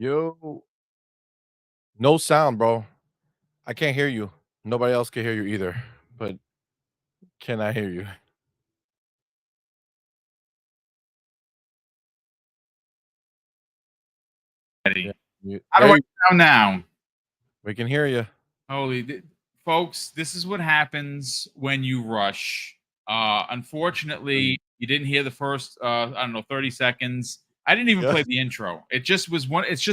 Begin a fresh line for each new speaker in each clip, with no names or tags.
Yo, no sound, bro. I can't hear you. Nobody else can hear you either. But can I hear you? Yeah,
Ready.
you
How do
there
I
you
sound now?
we can hear you.
Folks, this is what happens when you rush. Unfortunately, you didn't hear the first, I don't know, 30 seconds. I didn't even
Yeah.
play the intro. It's just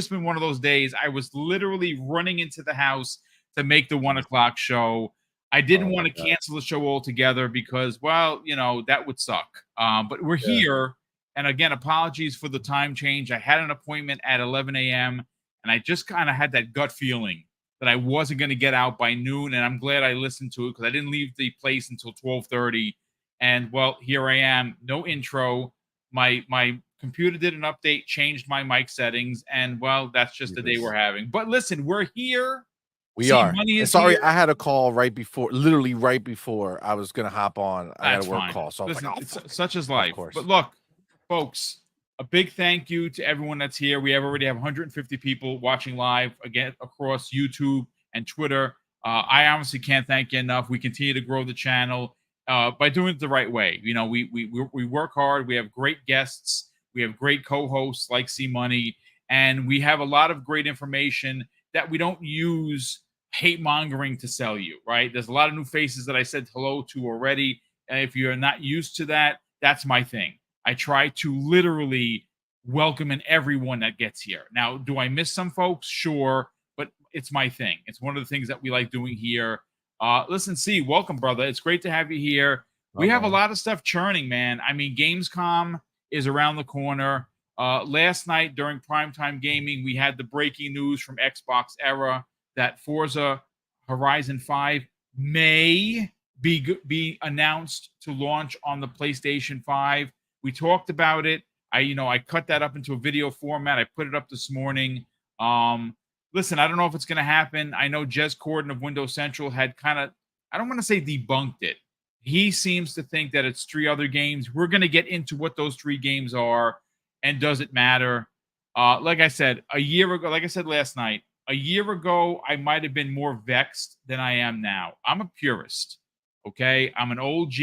been one of those days. I was literally running into the house to make the 1 o'clock show. I didn't
Oh
want
my
to
god.
cancel the show altogether because, well, that would suck. But we're
Yeah.
here. And again, apologies for the time change. I had an appointment at 11 a.m. and I just kind of had that gut feeling that I wasn't going to get out by noon, and I'm glad I listened to it because I didn't leave the place until 12:30. And well, here I am, no intro. My computer did an update, changed my mic settings, and well, that's just the day we're
Jesus.
having. But listen, we're here.
We
See,
are.
money
And
is here.
sorry, I had a call right before, literally right before I was gonna hop on. I got a
That's
work
fine.
call. So I was like,
Listen,
oh
it's
fuck.
such as
Of
life. But
course.
look, folks, a big thank you to everyone that's here. We have already have 150 people watching live again across YouTube and Twitter. I honestly can't thank you enough. We continue to grow the channel by doing it the right way. We work hard. We have great guests. We have great co-hosts like C Money, and we have a lot of great information that we don't use hate mongering to sell you. Right? There's a lot of new faces that I said hello to already, and if you're not used to that, that's my thing. I try to literally welcome in everyone that gets here. Now, do I miss some folks? Sure, but it's my thing. It's one of the things that we like doing here. Listen, C, welcome, brother. It's great to have you here.
Oh
We have a
man.
lot of stuff churning, man. I mean, Gamescom is around the corner. Last night during primetime gaming, we had the breaking news from Xbox Era that Forza Horizon 5 may be announced to launch on the PlayStation 5. We talked about it. I cut that up into a video format. I put it up this morning. Um, Listen, I don't know if it's going to happen. I know Jez Corden of Windows Central had kind of, I don't want to say debunked it. He seems to think that it's three other games. We're going to get into what those three games are and does it matter. Like I said, a year ago, like I said last night, a year ago, I might have been more vexed than I am now. I'm a purist. Okay. I'm an OG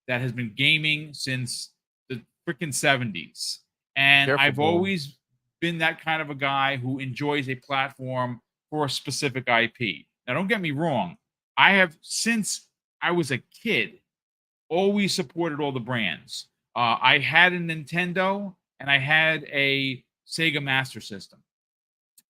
that has been gaming since the freaking 70s. And
Careful,
I've
boom.
always been that kind of a guy who enjoys a platform for a specific IP. Now, don't get me wrong. I have, since I was a kid, always supported all the brands. I had a Nintendo and I had a Sega Master System.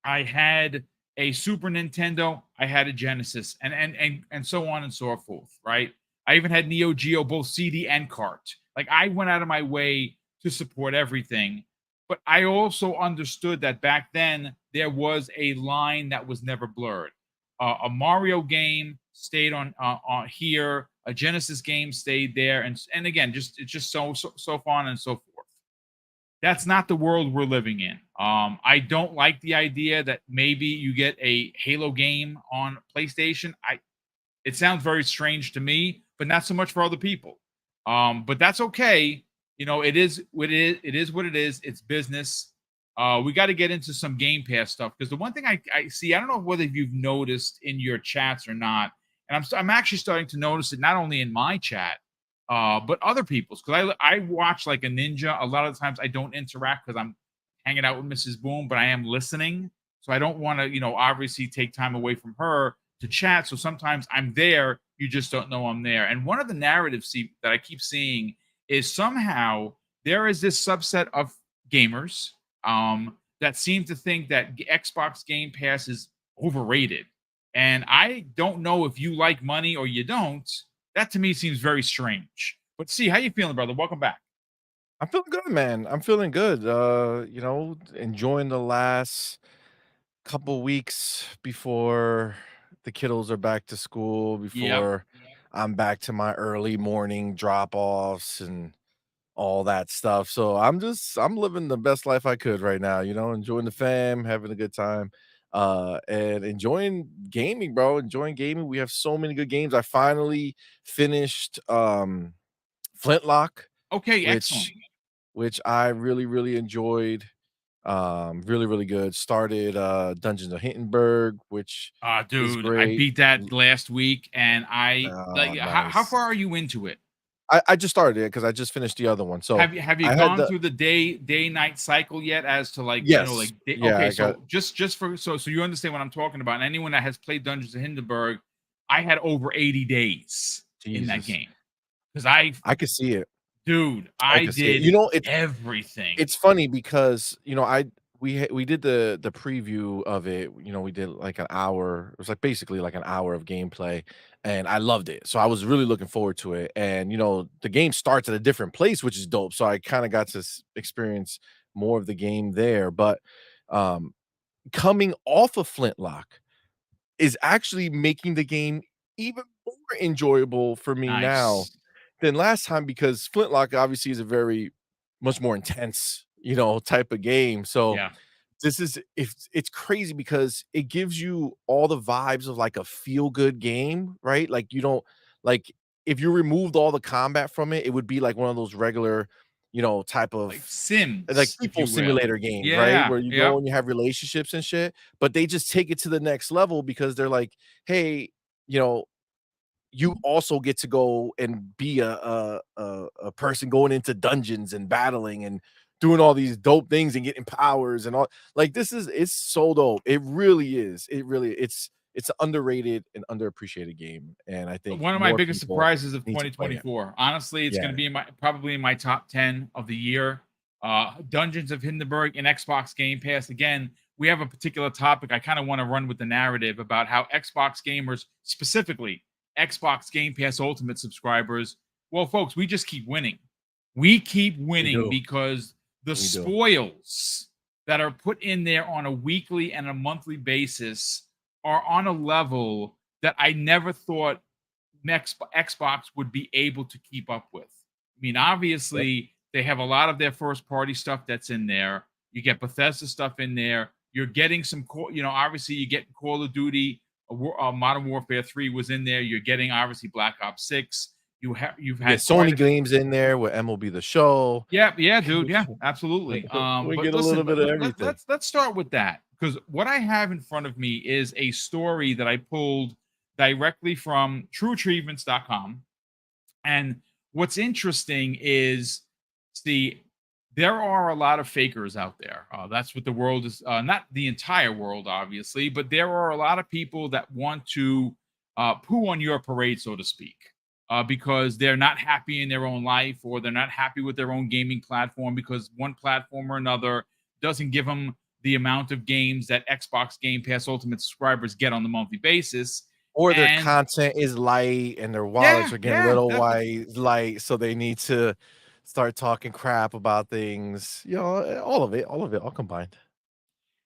I had a Super Nintendo, I had a Genesis, and so on and so forth, right? I even had Neo Geo, both CD and cart. Like I went out of my way to support everything, but I also understood that back then there was a line that was never blurred. A Mario game stayed on here, a Genesis game stayed there, and again, just it's just so on and so forth. That's not the world we're living in. I don't like the idea that maybe you get a Halo game on PlayStation. It sounds very strange to me, but not so much for other people. But that's okay. It is what it is. It is what it is. It's business. We got to get into some Game Pass stuff because the one thing I see, I don't know whether you've noticed in your chats or not, and I'm actually starting to notice it not only in my chat, but other people's because I watch like a ninja. A lot of the times I don't interact because I'm hanging out with Mrs. Boom, but I am listening. So I don't want to, obviously take time away from her to chat. So sometimes I'm there, you just don't know I'm there. And one of the narratives that I keep seeing is somehow there is this subset of gamers that seem to think that Xbox Game Pass is overrated. And I don't know if you like money or you don't. That to me seems very strange. But see, how you feeling, brother? Welcome back.
I'm feeling good, man. I'm feeling good. Enjoying the last couple weeks before the kiddos are back to school,
Yep.
before I'm back to my early morning drop-offs and all that stuff. So I'm living the best life I could right now, enjoying the fam, having a good time, and enjoying gaming, bro. Enjoying gaming. We have so many good games. I finally finished Flintlock,
Okay, excellent.
which I really, really enjoyed. Really, really good. Started Dungeons of Hindenburg, which is
Dude, I
great.
beat that last week, and I
Oh,
like. How
nice.
far are you into it?
I just started it because I just finished the other one. So
Have you
I had
gone
the
through the day night cycle yet? As to like
yes. Yeah,
okay,
I got
so just for so you understand what I'm talking about. And anyone that has played Dungeons of Hindenburg, I had over 80 days in that
Jesus.
game because I,
I could see it.
dude,
I
I
could see it.
did everything.
It's funny because, we did the preview of it, we did like an hour. It was like basically like an hour of gameplay, and I loved it. So I was really looking forward to it. And the game starts at a different place, which is dope. So I kind of got to experience more of the game there. But um coming off of Flintlock is actually making the game even more enjoyable for me now
Nice.
than last time because Flintlock obviously is a very much more intense, type of game. So
Yeah.
it's crazy because it gives you all the vibes of like a feel good game, right? Like you don't like if you removed all the combat from it, it would be like one of those regular, type
Like
of like
Sims, if
people
you will.
simulator games, right?
Yeah.
Where you go
Yep.
and you have relationships and shit, but they just take it to the next level because they're like, "Hey, you know, you also get to go and be a person going into dungeons and battling and doing all these dope things and getting powers and all." Like, it's so dope. It really is. It's an underrated and underappreciated game, and I think
One of my
more
biggest
people
surprises of
need to play it.
2024. Honestly, it's going
Yeah.
to be in my probably in my top 10 of the year. Dungeons of Hindenburg and Xbox Game Pass. Again, we have a particular topic. I kind of want to run with the narrative about how Xbox gamers, specifically Xbox Game Pass Ultimate subscribers, well, folks, we just keep winning. We keep
We
winning
do.
because the
We do.
spoils that are put in there on a weekly and a monthly basis are on a level that I never thought Xbox would be able to keep up with. I mean,
Yep.
obviously, they have a lot of their first party stuff that's in there. You get Bethesda stuff in there. You're getting some, obviously, you get Call of Duty, Modern Warfare 3 was in there. You're getting obviously Black Ops 6. You've
We get
had quite
Sony
a
games in there with MLB The Show.
yeah, yeah, dude, yeah, absolutely.
We
But
get a little
listen,
bit of everything.
let's start with that because what I have in front of me is a story that I pulled directly from TrueAchievements.com. And what's interesting is, see, there are a lot of fakers out there. That's what the world is. Not the entire world, obviously, but there are a lot of people that want to poo on your parade, so to speak, because they're not happy in their own life or they're not happy with their own gaming platform because one platform or another doesn't give them the amount of games that Xbox Game Pass Ultimate subscribers get on the monthly basis.
Or their
And
content is light and their wallets
yeah,
are getting a
yeah,
little light, so they need to start talking crap about things, all of it, all combined.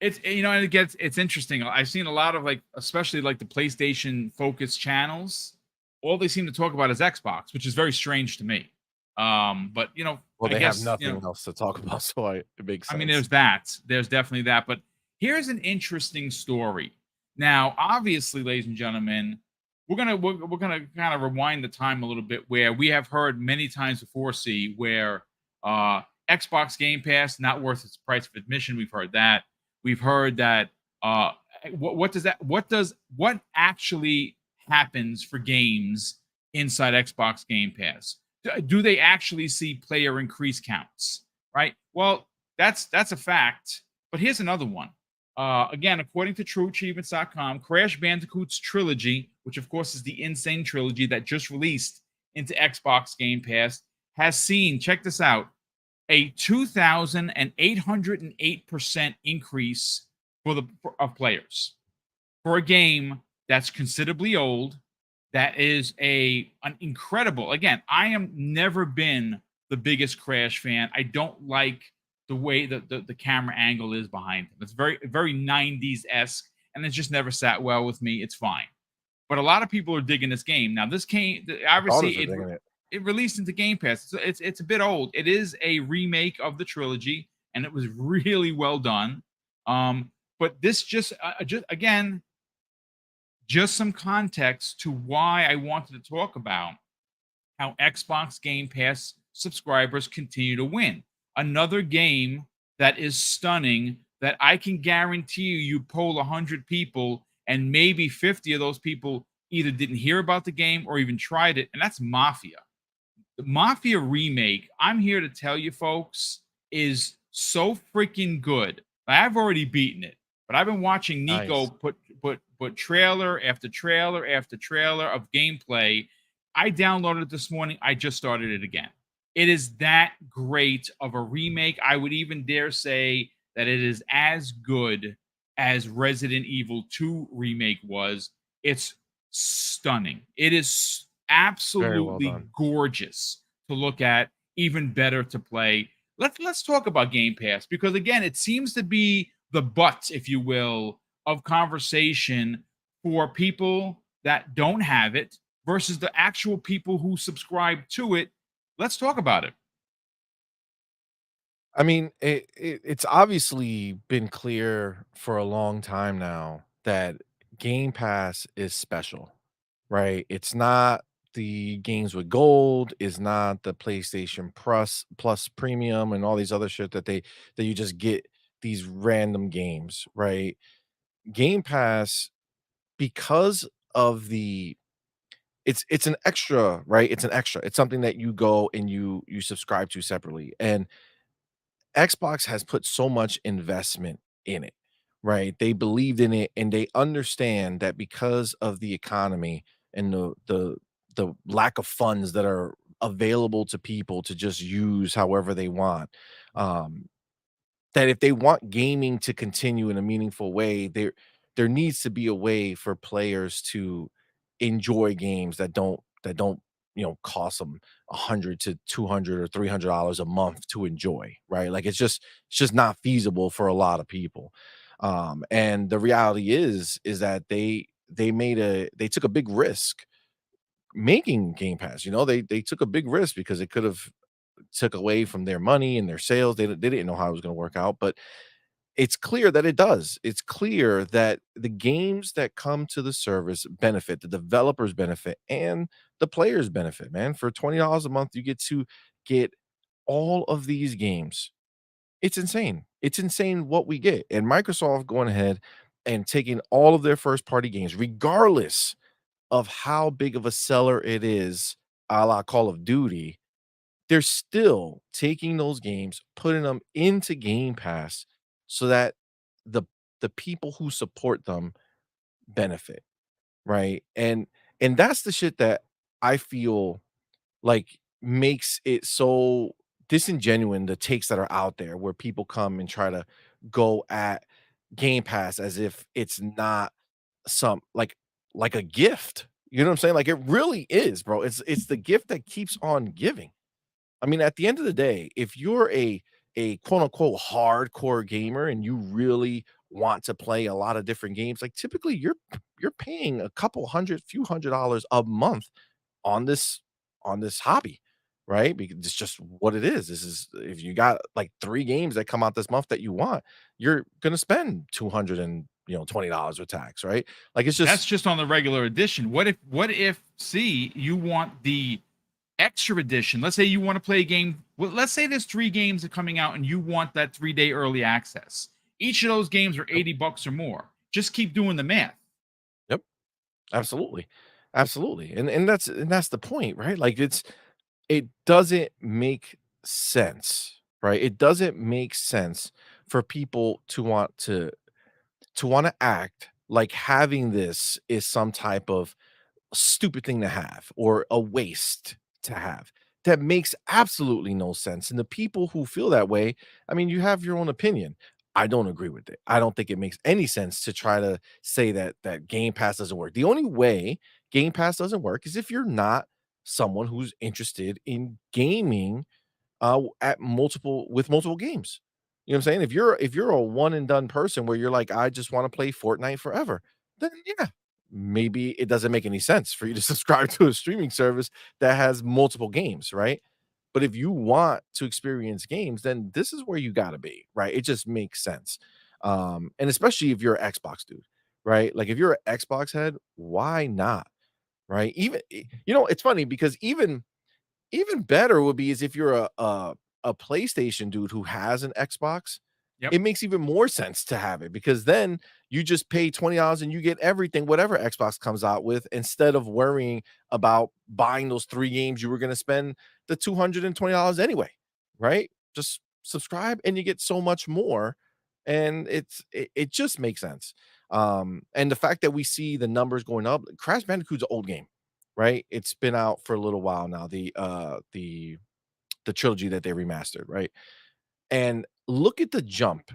And it's interesting. I've seen a lot of like, especially like the PlayStation focused channels. All they seem to talk about is Xbox, which is very strange to me. But
Well,
I
they have
guess
nothing else to talk about, so it makes
I mean,
sense.
there's that. There's definitely that. But here's an interesting story. Now, obviously, ladies and gentlemen, we're gonna kind of rewind the time a little bit, where we have heard many times before, see where uh Xbox Game Pass not worth its price of admission. We've heard that. We've heard that. What actually happens for games inside Xbox Game Pass? Do they actually see player increase counts? Right. Well, that's a fact. But here's another one. Again, according to TrueAchievements.com, Crash Bandicoot's trilogy, which of course is the Insane Trilogy that just released into Xbox Game Pass, has seen, check this out, a 2,808% increase of players for a game that's considerably old. That is an incredible. Again, I am never been the biggest Crash fan. I don't like the way the camera angle is behind him. It's very 90s esque, and it's just never sat well with me. It's fine, but a lot of people are digging this game. Now, this came
My
obviously
daughters are digging it.
it released into Game Pass. So it's a bit old. It is a remake of the trilogy, and it was really well done. But this just again, just some context to why I wanted to talk about how Xbox Game Pass subscribers continue to win. Another game that is stunning that I can guarantee you poll 100 people and maybe 50 of those people either didn't hear about the game or even tried it, and that's Mafia. The Mafia remake, I'm here to tell you folks, is so freaking good. I've already beaten it, but I've been watching Nico
Nice.
put trailer after trailer after trailer of gameplay. I downloaded it this morning. I just started it again. It is that great of a remake. I would even dare say that it is as good as Resident Evil 2 remake was. It's stunning. It is
Very well
absolutely
done.
gorgeous to look at, even better to play. Let's talk about Game Pass because again, it seems to be the butt, if you will, of conversation for people that don't have it versus the actual people who subscribe to it. Let's talk about it.
I mean, it's obviously been clear for a long time now that Game Pass is special, right? It's not the games with gold, is not the PlayStation Plus Premium and all these other shit that you just get these random games, right? Game Pass, because of the it's an extra, right? It's an extra. It's something that you go and you subscribe to separately. And Xbox has put so much investment in it, right? They believed in it and they understand that because of the economy and the lack of funds that are available to people to just use however they want, um, that if they want gaming to continue in a meaningful way, there needs to be a way for players to enjoy games that don't, cost them 100 to 200 or $300 a month to enjoy, right? Like it's just not feasible for a lot of people. And the reality is that they took a big risk making Game Pass. They took a big risk because it could have took away from their money and their sales. They didn't know how it was going to work out, but it's clear that it does. It's clear that the games that come to the service benefit, the developers benefit, and the players benefit, man. For $20 a month, you get to get all of these games. It's insane. It's insane what we get. And Microsoft going ahead and taking all of their first party games, regardless of how big of a seller it is, a la Call of Duty, they're still taking those games, putting them into Game Pass so that the the people who support them benefit, right? And that's the shit that I feel like makes it so disingenuine, the takes that are out there where people come and try to go at Game Pass as if it's not some like a gift. You know what I'm saying? Like it really is, bro. It's the gift that keeps on giving. I mean, at the end of the day, if you're a quote unquote hardcore gamer and you really want to play a lot of different games, like typically you're paying a couple hundred, few $100 a month on this hobby, right? Because it's just what it is. This is if you got like 3 games that come out this month that you want, you're gonna spend 200 and $20 with tax, right? Like it's
That's
just
just on the regular edition. What if see you want the extra edition? Let's say you want to play a game. Well, let's say there's 3 games that are coming out and you want that 3-day early access. Each of those games are
yep,
80 bucks or more. Just keep doing the math.
yep, absolutely. Absolutely. And that's the point, right? Like it doesn't make sense, right? It doesn't make sense for people to want to act like having this is some type of stupid thing to have or a waste to have. That makes absolutely no sense. And the people who feel that way, I mean, you have your own opinion. I don't agree with it. I don't think it makes any sense to try to say that Game Pass doesn't work. The only way Game Pass doesn't work is if you're not someone who's interested in gaming at multiple games. You know what I'm saying? If you're a one and done person where you're like, I just want to play Fortnite forever, then yeah, maybe it doesn't make any sense for you to subscribe to a streaming service that has multiple games, right? But if you want to experience games, then this is where you gotta be, right? It just makes sense. And especially if you're an Xbox dude, right? Like if you're an Xbox head, why not? Right? It's funny because even better would be is if you're a PlayStation dude who has an Xbox,
Yep.
it makes even more sense to have it because then you just pay $20 and you get everything, whatever Xbox comes out with, instead of worrying about buying those 3 games you were gonna spend the $220 anyway, right? Just subscribe and you get so much more, and it just makes sense. And the fact that we see the numbers going up, Crash Bandicoot's an old game, right? It's been out for a little while now, the trilogy that they remastered, right? And look at the jump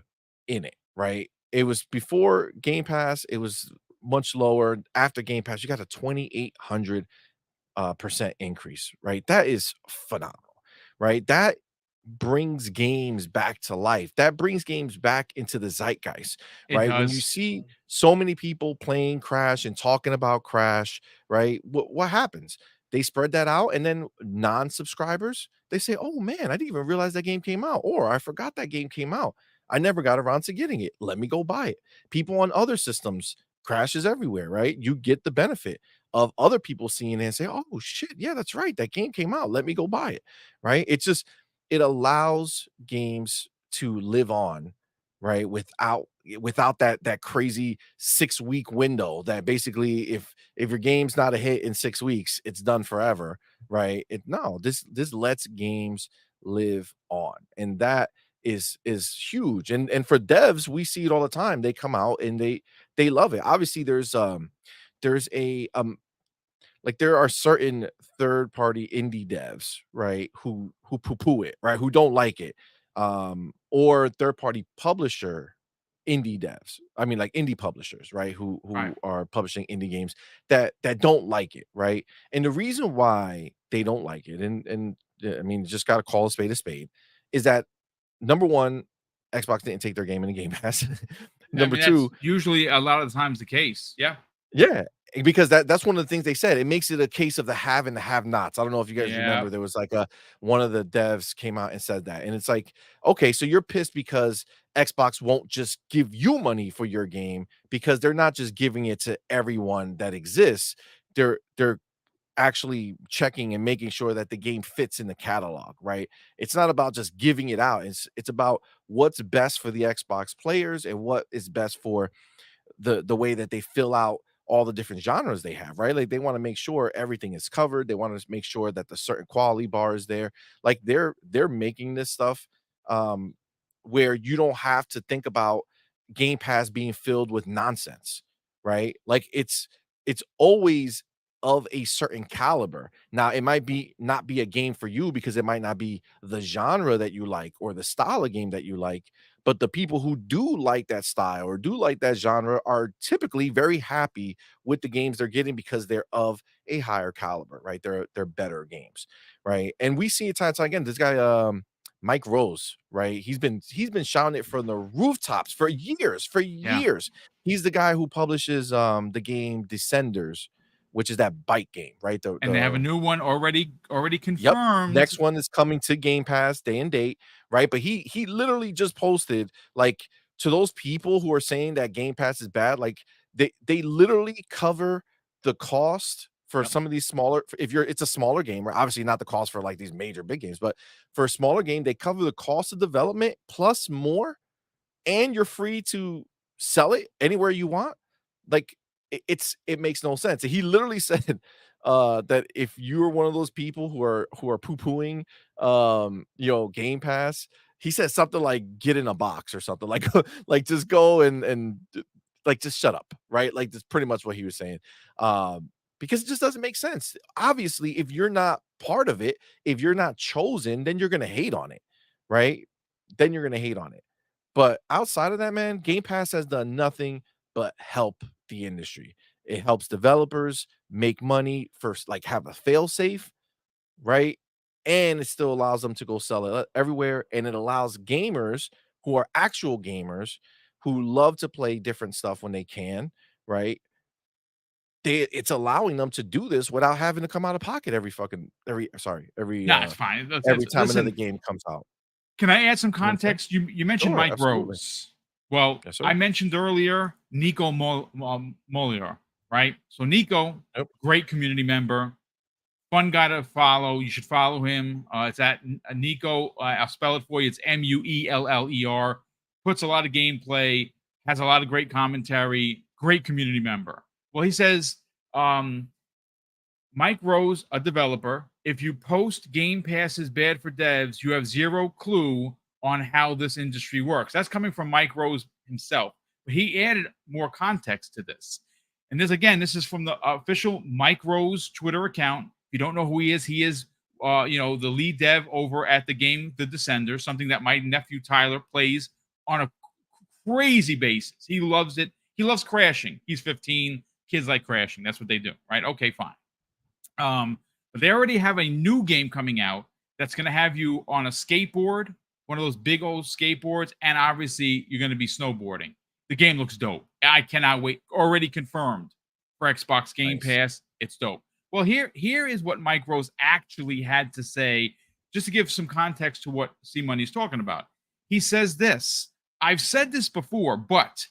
in it, right? It was before Game Pass, it was much lower. After Game Pass, you got a 2,800 percent increase, right? That is phenomenal, right? That brings games back to life. That brings games back into the zeitgeist,
It
right? When you
does.
see so many people playing Crash and talking about Crash, right? What happens? They spread that out, and then non-subscribers, they say, "Oh man, I didn't even realize that game came out," or "I forgot that game came out. I never got around to getting it. Let me go buy it." People on other systems, Crash is everywhere, right? You get the benefit of other people seeing it and say, "Oh shit, yeah, that's right. That game came out. Let me go buy it." Right? It's just it allows games to live on, right? Without that crazy 6-week window that basically if your game's not a hit in 6 weeks, it's done forever, right? It no, this lets games live on. And that is huge. And for devs, we see it all the time. They come out and they love it. Obviously, there's a like there are certain third party indie devs, right, who poo-poo it, right, who don't like it, or third party publisher indie devs. I mean, like indie publishers, right,
Right.
who are publishing indie games that don't like it, right? And the reason why they don't like it, I mean, just got to call a spade, is that number one, Xbox didn't take their game in the Game Pass.
I
Number
mean, that's
two,
usually a lot of the times the case. Yeah.
yeah, because that's one of the things they said. It makes it a case of the have and the have-nots. I don't know if you guys
Yeah.
remember, there was like a one of the devs came out and said that, and it's like, okay, so you're pissed because Xbox won't just give you money for your game because they're not just giving it to everyone that exists. They're actually checking and making sure that the game fits in the catalog, right? It's not about just giving it out. It's about what's best for the Xbox players and what is best for the way that they fill out all the different genres they have, right? Like they want to make sure everything is covered. They want to make sure that the certain quality bar is there. Like they're making this stuff um where you don't have to think about Game Pass being filled with nonsense, right? Like it's always of a certain caliber. Now, it might be not be a game for you because it might not be the genre that you like or the style of game that you like, but the people who do like that style or do like that genre are typically very happy with the games they're getting because they're of a higher caliber, right? They're better games, right? And we see it time and time again. This guy, Mike Rose, right? He's been shouting it from the rooftops for years, for
Yeah.
years. He's the guy who publishes the game Descenders, which is that bike game, right?
And they have a
The
new one already
Yep.
confirmed.
Next one is coming to Game Pass day and date, right? But he literally just posted, like, to those people who are saying that Game Pass is bad, like, they literally cover the cost for
Yep.
some of these smaller, if you're it's a smaller game, right? Obviously not the cost for like these major big games, but for a smaller game, they cover the cost of development plus more, and you're free to sell it anywhere you want. Like it makes no sense. He literally said that if you're one of those people who are poo-pooing Game Pass, he said something like get in a box or something like like just go like just shut up, right? Like that's pretty much what he was saying. Because it just doesn't make sense. Obviously, if you're not part of it, if you're not chosen, then you're gonna hate on it, right? Then you're gonna hate on it. But outside of that, man, Game Pass has done nothing but help the industry. It helps developers make money first, like have a fail safe, right? And it still allows them to go sell it everywhere. And it allows gamers who are actual gamers who love to play different stuff when they can, right? It's allowing them to do this without having to come out of pocket
No, it's fine.
every time another
Listen,
game comes out.
can I add some
You know what I'm saying?
context? You mentioned
Sure,
Mike
absolutely.
Rose. Well,
Yes,
I
sir.
mentioned earlier Nico Molior, right? So Nico,
Yep.
great community member, fun guy to follow. You should follow him. It's at Nico. I'll spell it for you. It's Mueller. puts a lot of gameplay, has a lot of great commentary, great community member. Well, he says, Mike Rose, a developer, if you post Game Pass is bad for devs, you have zero clue on how this industry works. That's coming from Mike Rose himself. But he added more context to this. And this is from the official Mike Rose Twitter account. If you don't know who he is, the lead dev over at the game The Descender, something that my nephew Tyler plays on a crazy basis. He loves it. He loves crashing. He's 15. Kids like crashing. That's what they do, right? Okay, fine. But they already have a new game coming out that's going to have you on a skateboard, one of those big old skateboards, and obviously you're going to be snowboarding. The game looks dope. I cannot wait. Already confirmed for Xbox Game
Nice.
Pass. It's dope. Well, here is what Mike Rose actually had to say, just to give some context to what C Money's talking about. He says this: I've said this before, but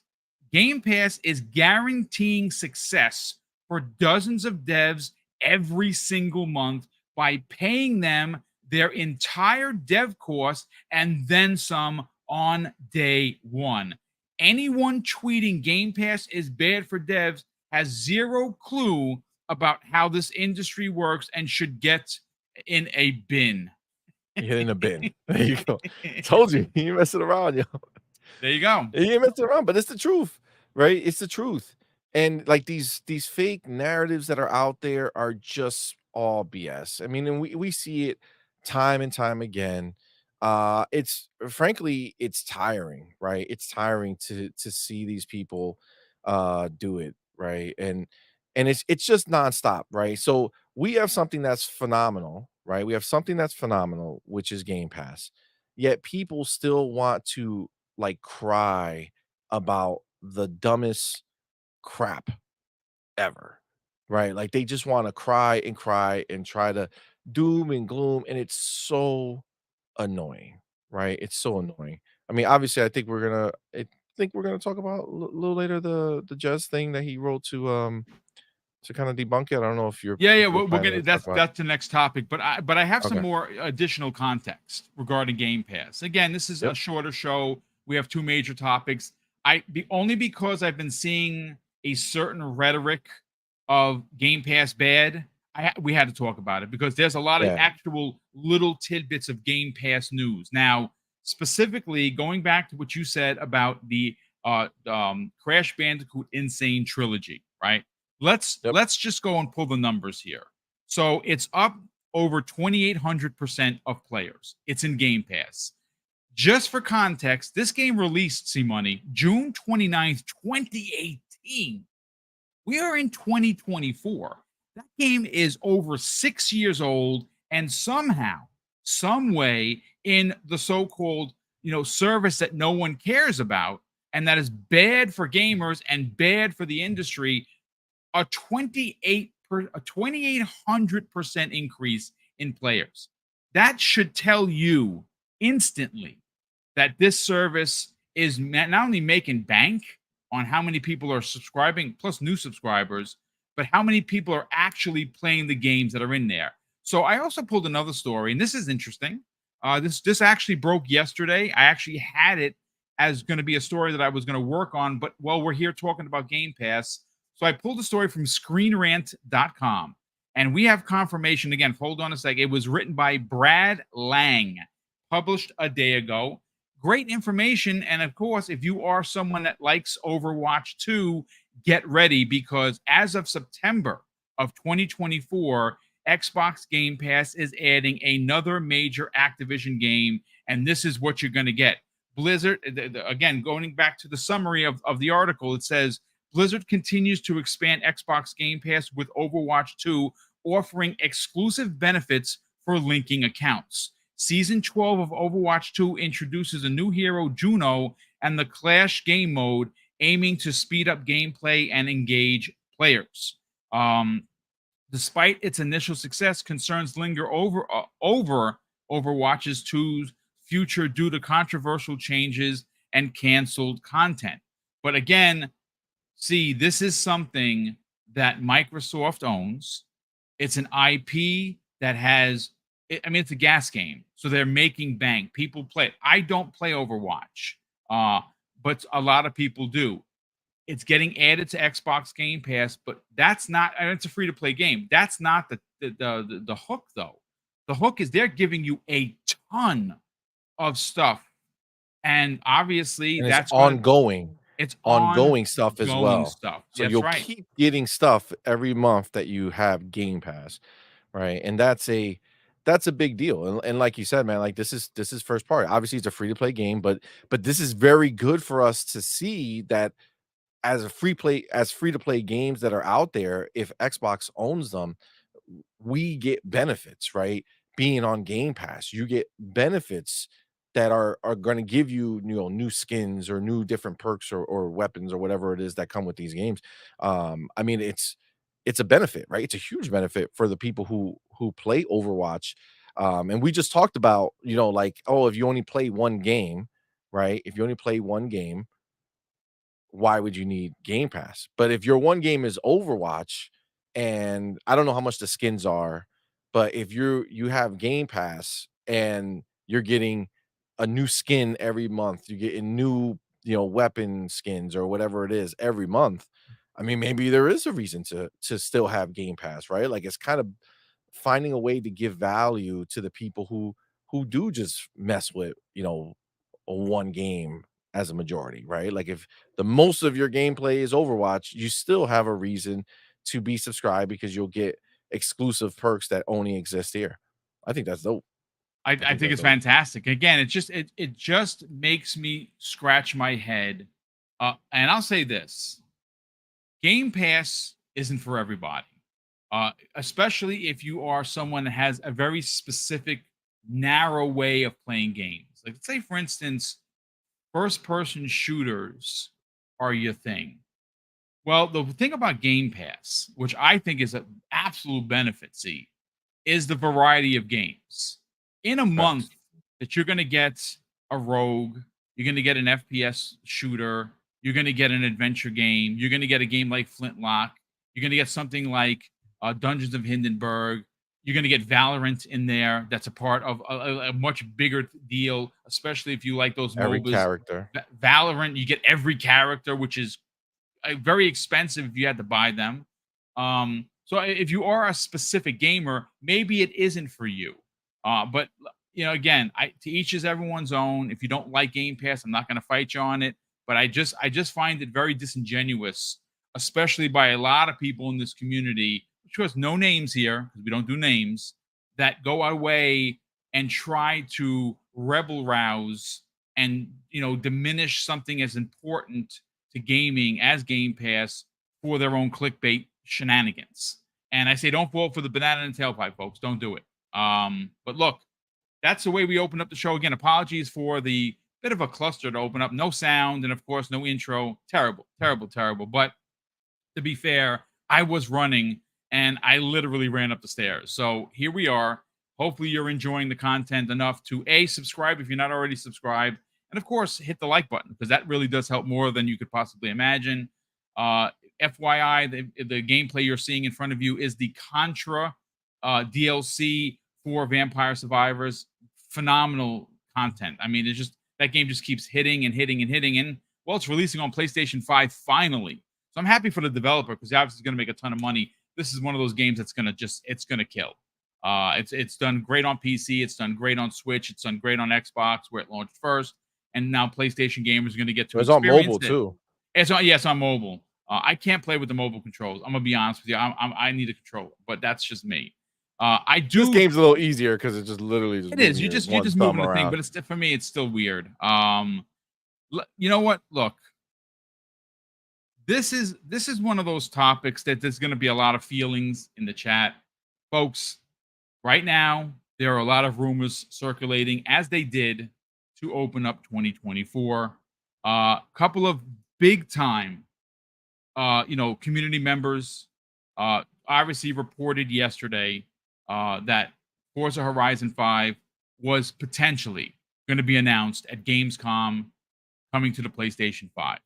Game Pass is guaranteeing success for dozens of devs every single month by paying them their entire dev cost and then some on day one. Anyone tweeting Game Pass is bad for devs has zero clue about how this industry works and should get in a bin.
Get in a bin. There you go. Told you, he ain't messing around, yo.
There you go.
He ain't messing around, but it's the truth, right? It's the truth. And like these fake narratives that are out there are just all BS. I mean, and we see it time and time again. It's frankly, it's tiring, right? It's tiring to see these people do it, right? And it's just nonstop, right? So we have something that's phenomenal, right? We have something that's phenomenal, which is Game Pass. Yet people still want to like cry about the dumbest crap ever, right? Like they just want to cry and try to doom and gloom, and it's so annoying, right? It's so annoying. I mean, obviously, I think we're gonna talk about a little later the Jez thing that he wrote to kind of debunk it. I don't know if you're
Yeah,
if
yeah,
we're
we're
planning
gonna
to talk about.
that's the next topic. But I have some
Okay.
more additional context regarding Game Pass. Again, this is a
Yep.
shorter show. We have two major topics. Only because I've been seeing a certain rhetoric of Game Pass bad. We had to talk about it because there's a lot of
Yeah.
actual little tidbits of Game Pass news. Now, specifically going back to what you said about the Crash Bandicoot Insane Trilogy, right?
Yep.
Let's just go and pull the numbers here. So it's up over 2,800% of players. It's in Game Pass. Just for context, this game released, C Money, June 29th, 2018. We are in 2024. That game is over 6 years old, and somehow, some way, in the so-called service that no one cares about, and that is bad for gamers and bad for the industry, a 2,800% increase in players. That should tell you instantly that this service is not only making bank on how many people are subscribing, plus new subscribers, but how many people are actually playing the games that are in there. So I also pulled another story, and this is interesting. This actually broke yesterday. I actually had it as going to be a story that I was going to work on, but while we're here talking about Game Pass, so I pulled a story from ScreenRant.com, and we have confirmation. Again, hold on a sec. It was written by Brad Lang, published a day ago. Great information. And of course, if you are someone that likes Overwatch 2, get ready because as of September of 2024, Xbox Game Pass is adding another major Activision game, and this is what you're going to get. Blizzard, again, going back to the summary of the article, it says, Blizzard continues to expand Xbox Game Pass with Overwatch 2, offering exclusive benefits for linking accounts. Season 12 of Overwatch 2 introduces a new hero, Juno, and the Clash game mode, aiming to speed up gameplay and engage players. Despite its initial success, concerns linger over Overwatch's 2's future due to controversial changes and canceled content. But again, see, this is something that Microsoft owns. It's an IP that has, I mean, it's a gas game. So they're making bank. People play it. I don't play Overwatch. Uh, but a lot of people do. It's getting added to Xbox Game Pass, but that's not, and it's a free to play game. That's not the hook though. The hook is they're giving you a ton of stuff, and obviously
And it's
that's going to it's
ongoing stuff as
ongoing
well.
stuff.
So
That's
you'll
right.
keep getting stuff every month that you have Game Pass, right? And that's a big deal. And like you said, man, like this is first party. Obviously, it's a free to play game, but this is very good for us to see that as free to play games that are out there, if Xbox owns them, we get benefits, right? Being on Game Pass, you get benefits that are going to give you, new skins or new different perks or weapons or whatever it is that come with these games. I mean, it's a benefit, right? It's a huge benefit for the people who play Overwatch. And we just talked about, like, oh, if you only play one game, right? If you only play one game, why would you need Game Pass? But if your one game is Overwatch, and I don't know how much the skins are, but if you have Game Pass and you're getting a new skin every month, you're getting new, weapon skins or whatever it is every month. I mean, maybe there is a reason to still have Game Pass, right? Like it's kind of finding a way to give value to the people who do just mess with, a one game as a majority, right? Like if the most of your gameplay is Overwatch, you still have a reason to be subscribed because you'll get exclusive perks that only exist here. I think that's dope. I
I
think
think
that's
it's
dope.
fantastic. Again, it just makes me scratch my head. And I'll say this: Game Pass isn't for everybody, especially if you are someone that has a very specific, narrow way of playing games. Like, let's say, for instance, first-person shooters are your thing. Well, the thing about Game Pass, which I think is an absolute benefit, see, is the variety of games. In a month
Facts.
that you're going to get a rogue, you're going to get an FPS shooter, you're going to get an adventure game, you're going to get a game like Flintlock, you're going to get something like Dungeons of Hindenburg, you're going to get Valorant in there. That's a part of a much bigger deal, especially if you like those
Every
MOBAs.
character.
Valorant, you get every character, which is very expensive if you had to buy them. So if you are a specific gamer, maybe it isn't for you. But again, to each is everyone's own. If you don't like Game Pass, I'm not going to fight you on it. But I just find it very disingenuous, especially by a lot of people in this community. Of course, no names here because we don't do names, that go away and try to rebel rouse and diminish something as important to gaming as Game Pass for their own clickbait shenanigans. And I say, don't fall for the banana and tailpipe, folks. Don't do it. But look, that's the way we open up the show. Again, apologies for the bit of a cluster to open up. No sound, and of course, no intro. Terrible, terrible, terrible. But to be fair, I was running and I literally ran up the stairs. So here we are. Hopefully, you're enjoying the content enough to subscribe if you're not already subscribed, and of course, hit the like button because that really does help more than you could possibly imagine. Uh, FYI, the gameplay you're seeing in front of you is the Contra DLC for Vampire Survivors. Phenomenal content. I mean, it's just that game just keeps hitting and hitting and hitting. And well, it's releasing on PlayStation 5 finally. So I'm happy for the developer because obviously going to make a ton of money. This is one of those games that's it's gonna kill. It's done great on PC, it's done great on Switch, it's done great on Xbox where it launched first, and now PlayStation gamers are going to get
It
to
was on
experience
mobile
it.
too.
It's on yes on mobile. I can't play with the mobile controls. I'm gonna be honest with you. I need a controller, but that's just me. I
This
do.
game's a little easier because it's just literally just
It is.
moving
You
your
just you're
one
just
thumb
moving the thing,
around.
but it's for me. It's still weird. You know what? Look, this is one of those topics that there's going to be a lot of feelings in the chat, folks. Right now, there are a lot of rumors circulating, as they did to open up 2024. Couple of big time, community members, obviously reported yesterday that Forza Horizon 5 was potentially going to be announced at Gamescom coming to the PlayStation 5.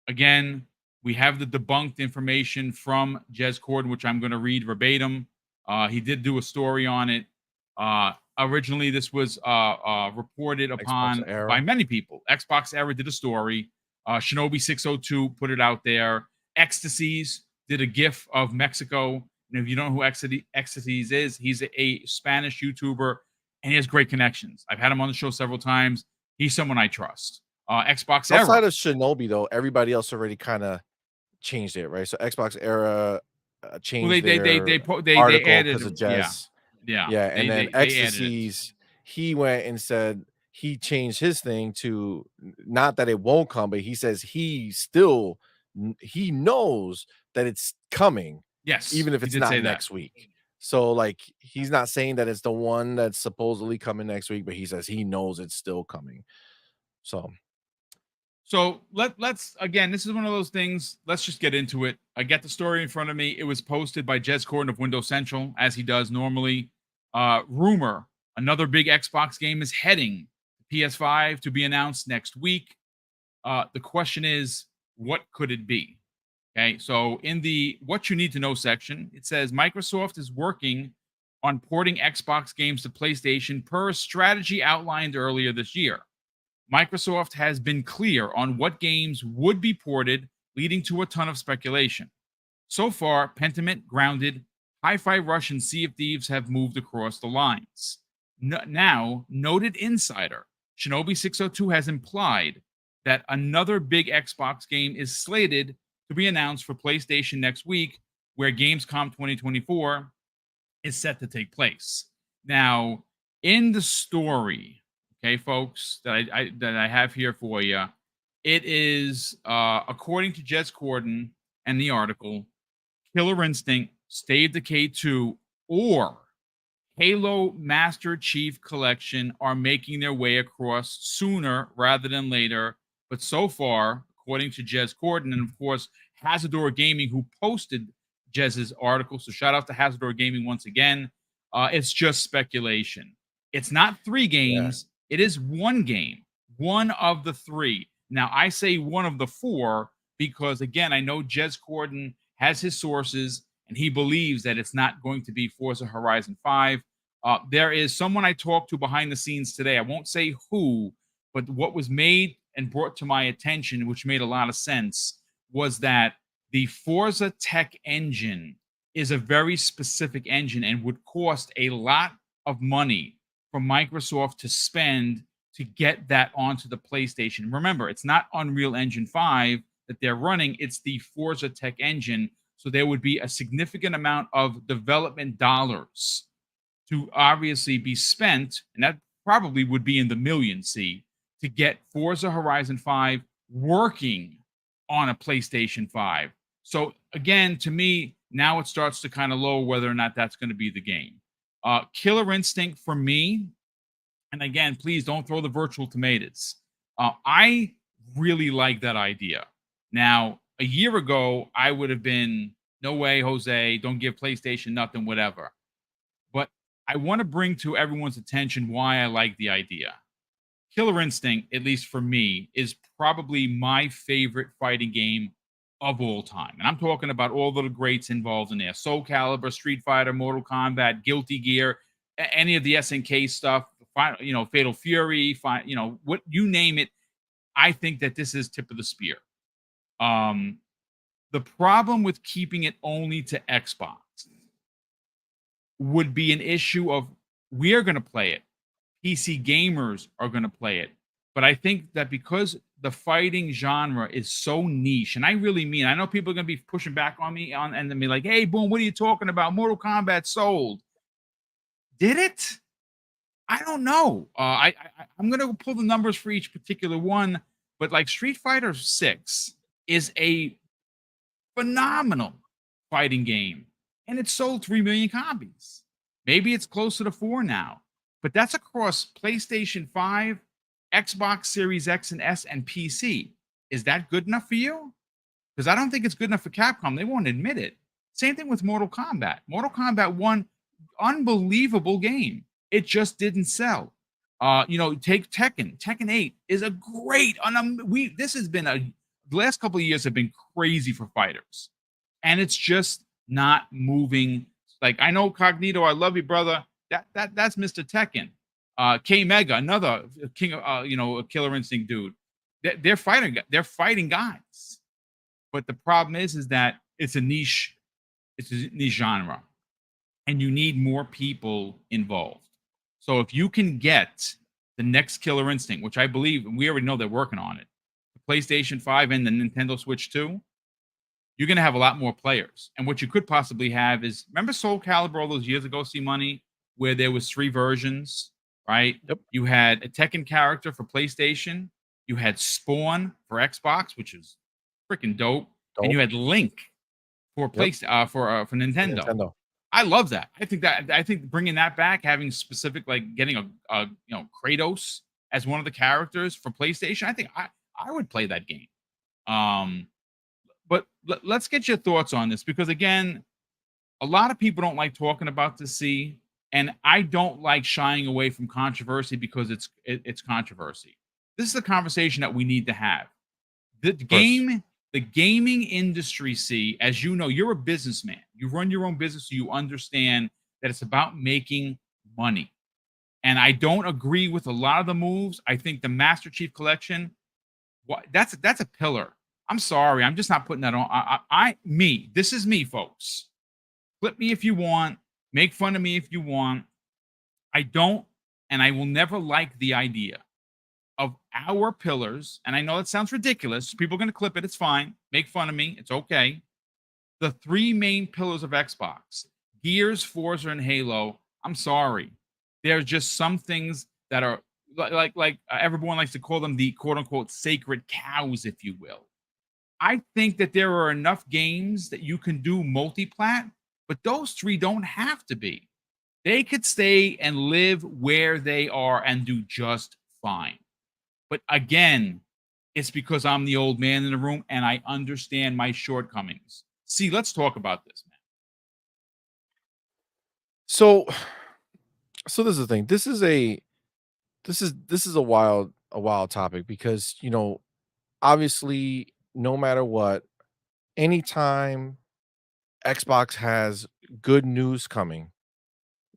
Again, we have the debunked information from Jez Corden, which I'm going to read verbatim. He did do a story on it. Originally, this was reported
Xbox
upon by
era.
many people. Xbox Era did a story. Shinobi 602 put it out there. Ecstasies did a GIF of Mexico. And if you don't know who Ecstasies is, he's a Spanish YouTuber and he has great connections. I've had him on the show several times. He's someone I trust. Xbox Era.
Outside of Shinobi, though, everybody else already kinda changed it, right? So Xbox era,
Well,
changed their
they
article
added,
because of
yeah,
Jez.
yeah.
Yeah, and then
They added it.
Ecstasies, he went and said he changed his thing to not that it won't come, but he says he still he knows that it's coming,
Yes,
even if
he
it's
did say
not
that.
next week. So, like, he's not saying that it's the one that's supposedly coming next week, but he says he knows it's still coming. So,
So let's again, this is one of those things. Let's just get into it. I get the story in front of me. It was posted by Jez Corden of Windows Central, as he does normally. Rumor: another big Xbox game is heading to PS5 to be announced next week. The question is, what could it be? Okay, so in the what you need to know section, it says Microsoft is working on porting Xbox games to PlayStation per strategy outlined earlier this year. Microsoft has been clear on what games would be ported, leading to a ton of speculation. So far, Pentiment, Grounded, Hi-Fi Rush, and Sea of Thieves have moved across the lines. Now, noted insider Shinobi 602 has implied that another big Xbox game is slated to be announced for PlayStation next week, where Gamescom 2024 is set to take place. Now, in the story, okay, folks, that I have here for you, it is according to Jez Corden and the article, Killer Instinct, State of Decay 2, or Halo Master Chief Collection are making their way across sooner rather than later. But so far, according to Jez Corden, and of course, Hazardor Gaming, who posted Jez's article, so shout out to Hazardor Gaming once again, it's just speculation. It's not three
yeah.
games, it is one game, one of the three. Now, I say one of the four because, again, I know Jez Corden has his sources and he believes that it's not going to be Forza Horizon 5. There is someone I talked to behind the scenes today. I won't say who, but what was made and brought to my attention, which made a lot of sense, was that the Forza tech engine is a very specific engine and would cost a lot of money for Microsoft to spend to get that onto the PlayStation. Remember, it's not Unreal Engine 5 that they're running, it's the Forza tech engine. So there would be a significant amount of development dollars to obviously be spent, and that probably would be in the millions, see, to get Forza Horizon 5 working on a PlayStation 5. So again, to me, now it starts to kind of lower whether or not that's going to be the game. Killer Instinct for me, and again, please don't throw the virtual tomatoes. I really like that idea. Now, a year ago, I would have been, no way, Jose, don't give PlayStation nothing, whatever. But I want to bring to everyone's attention why I like the idea. Killer Instinct, at least for me, is probably my favorite fighting game of all time. And I'm talking about all the greats involved in there. Soul Calibur, Street Fighter, Mortal Kombat, Guilty Gear, any of the SNK stuff, Fatal Fury, what you name it. I think that this is tip of the spear. The problem with keeping it only to Xbox would be an issue of we are going to play it. PC gamers are going to play it. But I think that because the fighting genre is so niche, and I really mean, I know people are going to be pushing back on me and then be like, hey, Boom, what are you talking about? Mortal Kombat sold. Did it? I don't know. I'm going to pull the numbers for each particular one, but like Street Fighter 6 is a phenomenal fighting game, and it sold 3 million copies. Maybe it's closer to 4 now, but that's across PlayStation 5, Xbox Series X and S, and PC. Is that good enough for you? Because I don't think it's good enough for Capcom. They won't admit it. Same thing with Mortal Kombat. Mortal Kombat 1, unbelievable game. It just didn't sell. Take Tekken. Tekken 8 is a great. This has been the last couple of years have been crazy for fighters, and it's just not moving. Like, I know Cognito, I love you, brother. That's Mr. Tekken. K Mega, another king of a Killer Instinct dude. They're fighting guys. But the problem is that it's a niche genre, and you need more people involved. So if you can get the next Killer Instinct, which I believe we already know they're working on it, the PlayStation 5 and the Nintendo Switch 2, you're going to have a lot more players. And what you could possibly have is, remember Soul Calibur all those years ago, see money, where there was 3 versions, right?
Yep.
You had a Tekken character for PlayStation, you had Spawn for Xbox, which is freaking dope, and you
Dope.
had Link for
Yep.
for Nintendo.
Nintendo.
I love that. I think bringing that back, having specific, like getting a Kratos as one of the characters for PlayStation, I think I would play that game. But let's get your thoughts on this, because again, a lot of people don't like talking about the C, and I don't like shying away from controversy because it's controversy. This is a conversation that we need to have. The
Of course.
the gaming industry, see, as you know, you're a businessman. You run your own business, so you understand that it's about making money. And I don't agree with a lot of the moves. I think the Master Chief Collection, that's a pillar. I'm sorry, I'm just not putting that on. This is me, folks. Flip me if you want, make fun of me if you want. I don't, and I will never like the idea of our pillars, and I know it sounds ridiculous. People are going to clip it. It's fine. Make fun of me. It's okay. The 3 main pillars of Xbox, Gears, Forza, and Halo. I'm sorry. There's just some things that are like everyone likes to call them the quote unquote sacred cows, if you will. I think that there are enough games that you can do multi-plat, but those 3 don't have to be. They could stay and live where they are and do just fine. But again, it's because I'm the old man in the room and I understand my shortcomings. See, let's talk about this, man.
So so this is the thing. This is a wild topic because, obviously, no matter what, anytime Xbox has good news coming,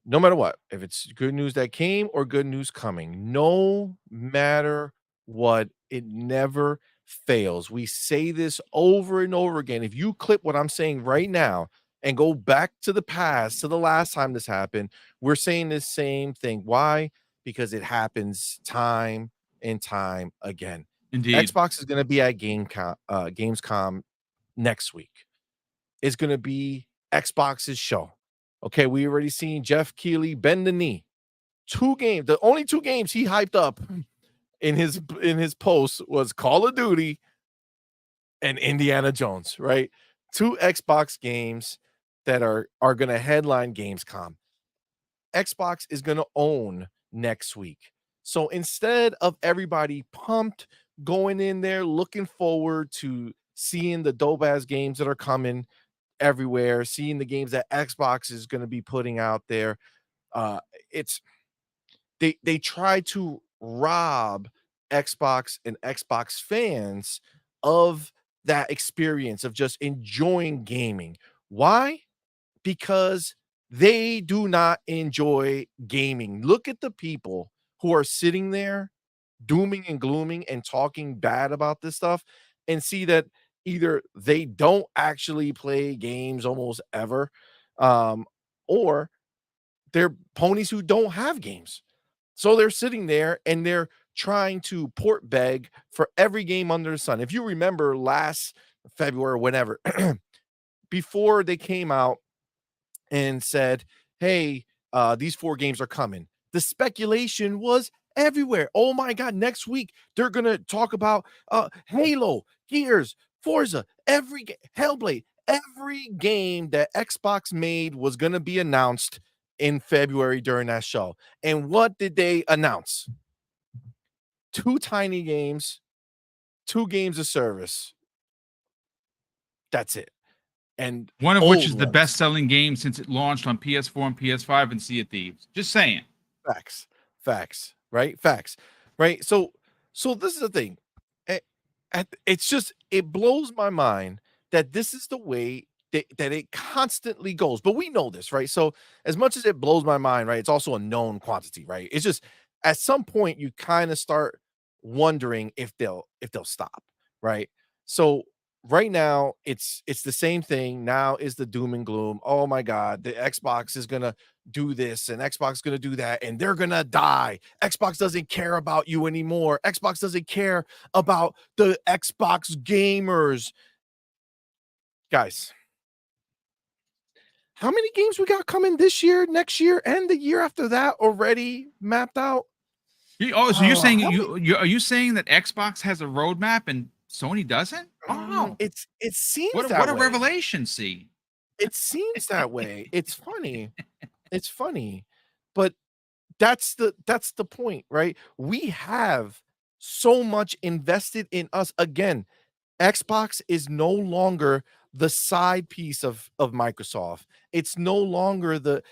no matter what, if it's good news that came or good news coming, no matter what, it never fails. We say this over and over again. If you clip what I'm saying right now and go back to the past, to the last time this happened, we're saying the same thing. Why? Because it happens time and time again.
Indeed.
Xbox is going to be at Gamescom next week. It's going to be Xbox's show. Okay, we already seen Jeff Keighley bend the knee. 2 games, the only 2 games he hyped up in his post was Call of Duty and Indiana Jones, right? 2 Xbox games that are going to headline Gamescom. Xbox is going to own next week. So instead of everybody pumped going in there looking forward to seeing the dope ass games that are coming everywhere, seeing the games that Xbox is going to be putting out there, uh it's they try to rob Xbox and Xbox fans of that experience of just enjoying gaming. Why? Because they do not enjoy gaming. Look at the people who are sitting there dooming and glooming and talking bad about this stuff and see that either they don't actually play games almost ever, um, or they're ponies who don't have games. So they're sitting there and they're trying to port beg for every game under the sun. If you remember last February or whenever, before they came out and said, "Hey, these 4 games are coming." The speculation was everywhere. Oh my god, next week they're gonna talk about Halo, Gears, Forza, Hellblade, every game that Xbox made was gonna be announced in February during that show. And what did they announce? 2 tiny games, 2 games of service. That's it. And
One of which
old
is the
ones.
best-selling game since it launched on PS4 and PS5 and Sea of Thieves. Just saying.
Facts. Facts, right? Facts, right? So this is the thing. It's just it blows my mind that this is the way that it constantly goes. But we know this, right? So as much as it blows my mind, right? It's also a known quantity, right? It's just at some point you kind of start wondering if they'll stop, right? So right now it's the same thing. Now is the doom and gloom. Oh my god, the Xbox is gonna do this and Xbox is gonna do that, and they're gonna die. Xbox doesn't care about you anymore. Xbox doesn't care about the Xbox gamers. Guys, how many games we got coming this year, next year, and the year after that already mapped out?
So you're saying
How many?
are you saying that Xbox has a roadmap and Sony doesn't? Oh,
It seems
what
that
a
way.
revelation! See,
It seems that way. It's funny. It's funny, but that's the point, right? We have so much invested in us. Again, Xbox is no longer the side piece of Microsoft. It's no longer the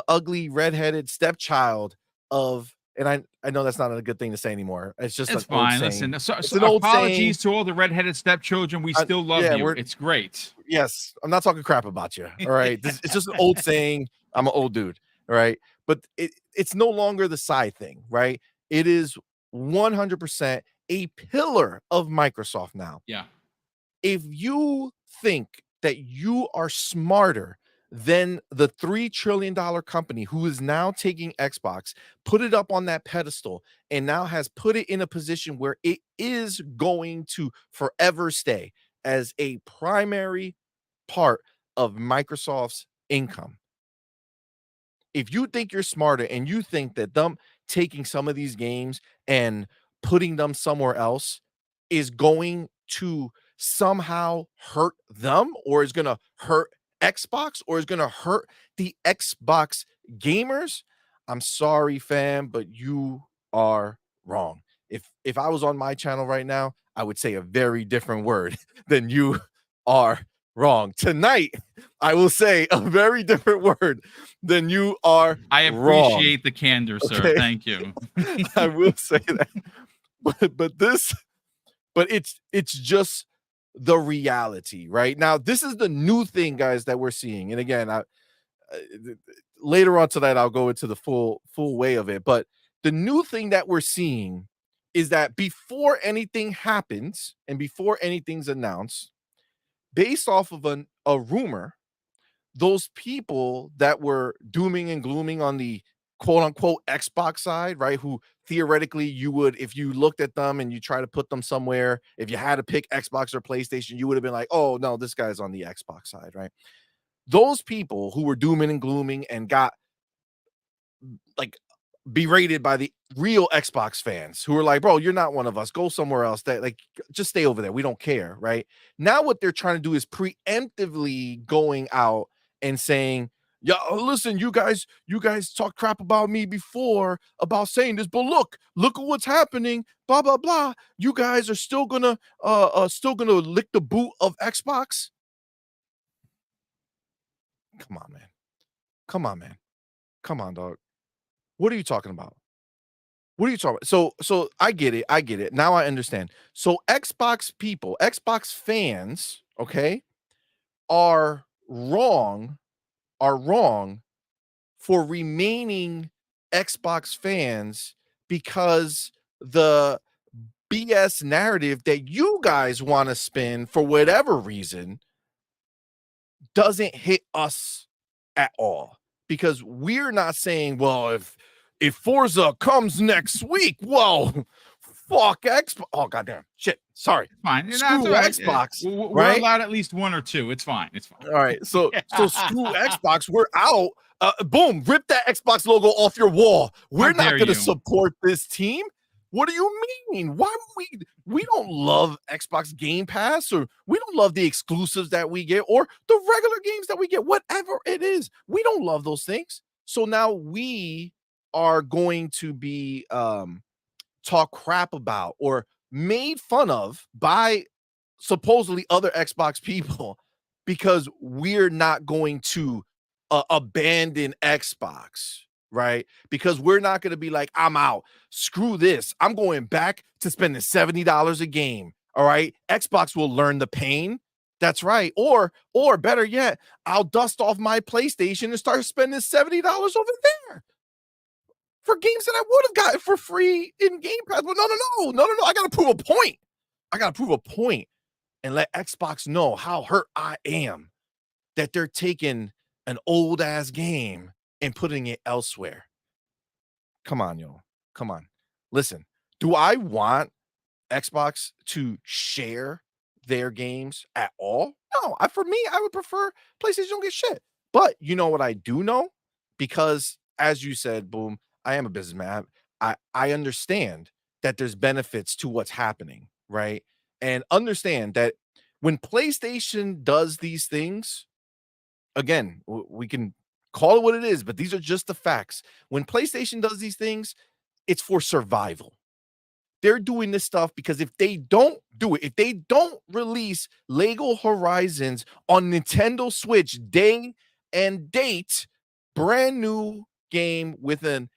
ugly redheaded stepchild of, and I know that's not a good thing to say anymore. It's just
it's
an old
fine.
saying.
Listen, so
It's an old saying.
apologies to all the redheaded stepchildren. We still love
Yeah,
you.
we're
It's great.
yes, I'm not talking crap about you. All right. It's just an old saying. I'm an old dude. All right. But it's no longer the side thing, right? It is 100% a pillar of Microsoft now.
Yeah.
If you think that you are smarter than the $3 trillion company who is now taking Xbox, put it up on that pedestal, and now has put it in a position where it is going to forever stay as a primary part of Microsoft's income. If you think you're smarter and you think that them taking some of these games and putting them somewhere else is going to somehow hurt them, or is going to hurt Xbox, or is going to hurt the Xbox gamers, I'm sorry fam, but you are wrong. If I was on my channel right now, I would say a very different word than you are wrong. Tonight, I will say a very different word than you are
I
wrong.
appreciate the candor, sir.
Okay.
Thank you.
I will say that. But it's just the reality, right? Now, this is the new thing, guys, that we're seeing. And again, later on tonight, I'll go into the full way of it. But the new thing that we're seeing is that before anything happens and before anything's announced, based off of a rumor, those people that were dooming and glooming on the quote unquote Xbox side, right? Who theoretically you would, if you looked at them and you try to put them somewhere, if you had to pick Xbox or PlayStation, you would have been like, oh no, this guy's on the Xbox side, right? Those people who were dooming and glooming and got like berated by the real Xbox fans who were like, bro, you're not one of us. Go somewhere else. That like just stay over there. We don't care. Right. Now what they're trying to do is preemptively going out and saying, yeah, listen, you guys talk crap about me before about saying this, but look at what's happening, blah, blah, blah. You guys are still gonna lick the boot of Xbox. Come on, man. Come on, man. Come on, dog. What are you talking about? What are you talking about? So I get it. I get it. Now I understand. So Xbox people, Xbox fans, okay, are wrong, are wrong for remaining Xbox fans because the BS narrative that you guys want to spin for whatever reason doesn't hit us at all, because we're not saying, well, if Forza comes next week, well, fuck Xbox. Oh goddamn shit. Sorry.
Fine. No,
Screw
it's all right.
Xbox,
We're
right?
allowed at least one or two. It's fine. It's fine.
All right. So screw Xbox. We're out. Boom, rip that Xbox logo off your wall.
How
We're not
dare
gonna
you?
support this team. What do you mean? Why would we don't love Xbox Game Pass, or we don't love the exclusives that we get, or the regular games that we get, whatever it is. We don't love those things. So now we are going to be talk crap about or made fun of by supposedly other Xbox people because we're not going to abandon Xbox, right? Because we're not going to be like, I'm out. Screw this. I'm going back to spending $70 a game. All right. Xbox will learn the pain. That's right. Or better yet, I'll dust off my PlayStation and start spending $70 over there for games that I would have gotten for free in Game Pass. But no. I gotta prove a point. I gotta prove a point and let Xbox know how hurt I am that they're taking an old ass game and putting it elsewhere. Come on, yo. Come on. Listen, do I want Xbox to share their games at all? No, for me, I would prefer PlayStation don't get shit. But you know what I do know? Because as you said, Boom, I am a businessman. I understand that there's benefits to what's happening, right? And understand that when PlayStation does these things, again, we can call it what it is, but these are just the facts. When PlayStation does these things, it's for survival. They're doing this stuff because if they don't do it, if they don't release Lego Horizons on Nintendo Switch day and date, brand new game with an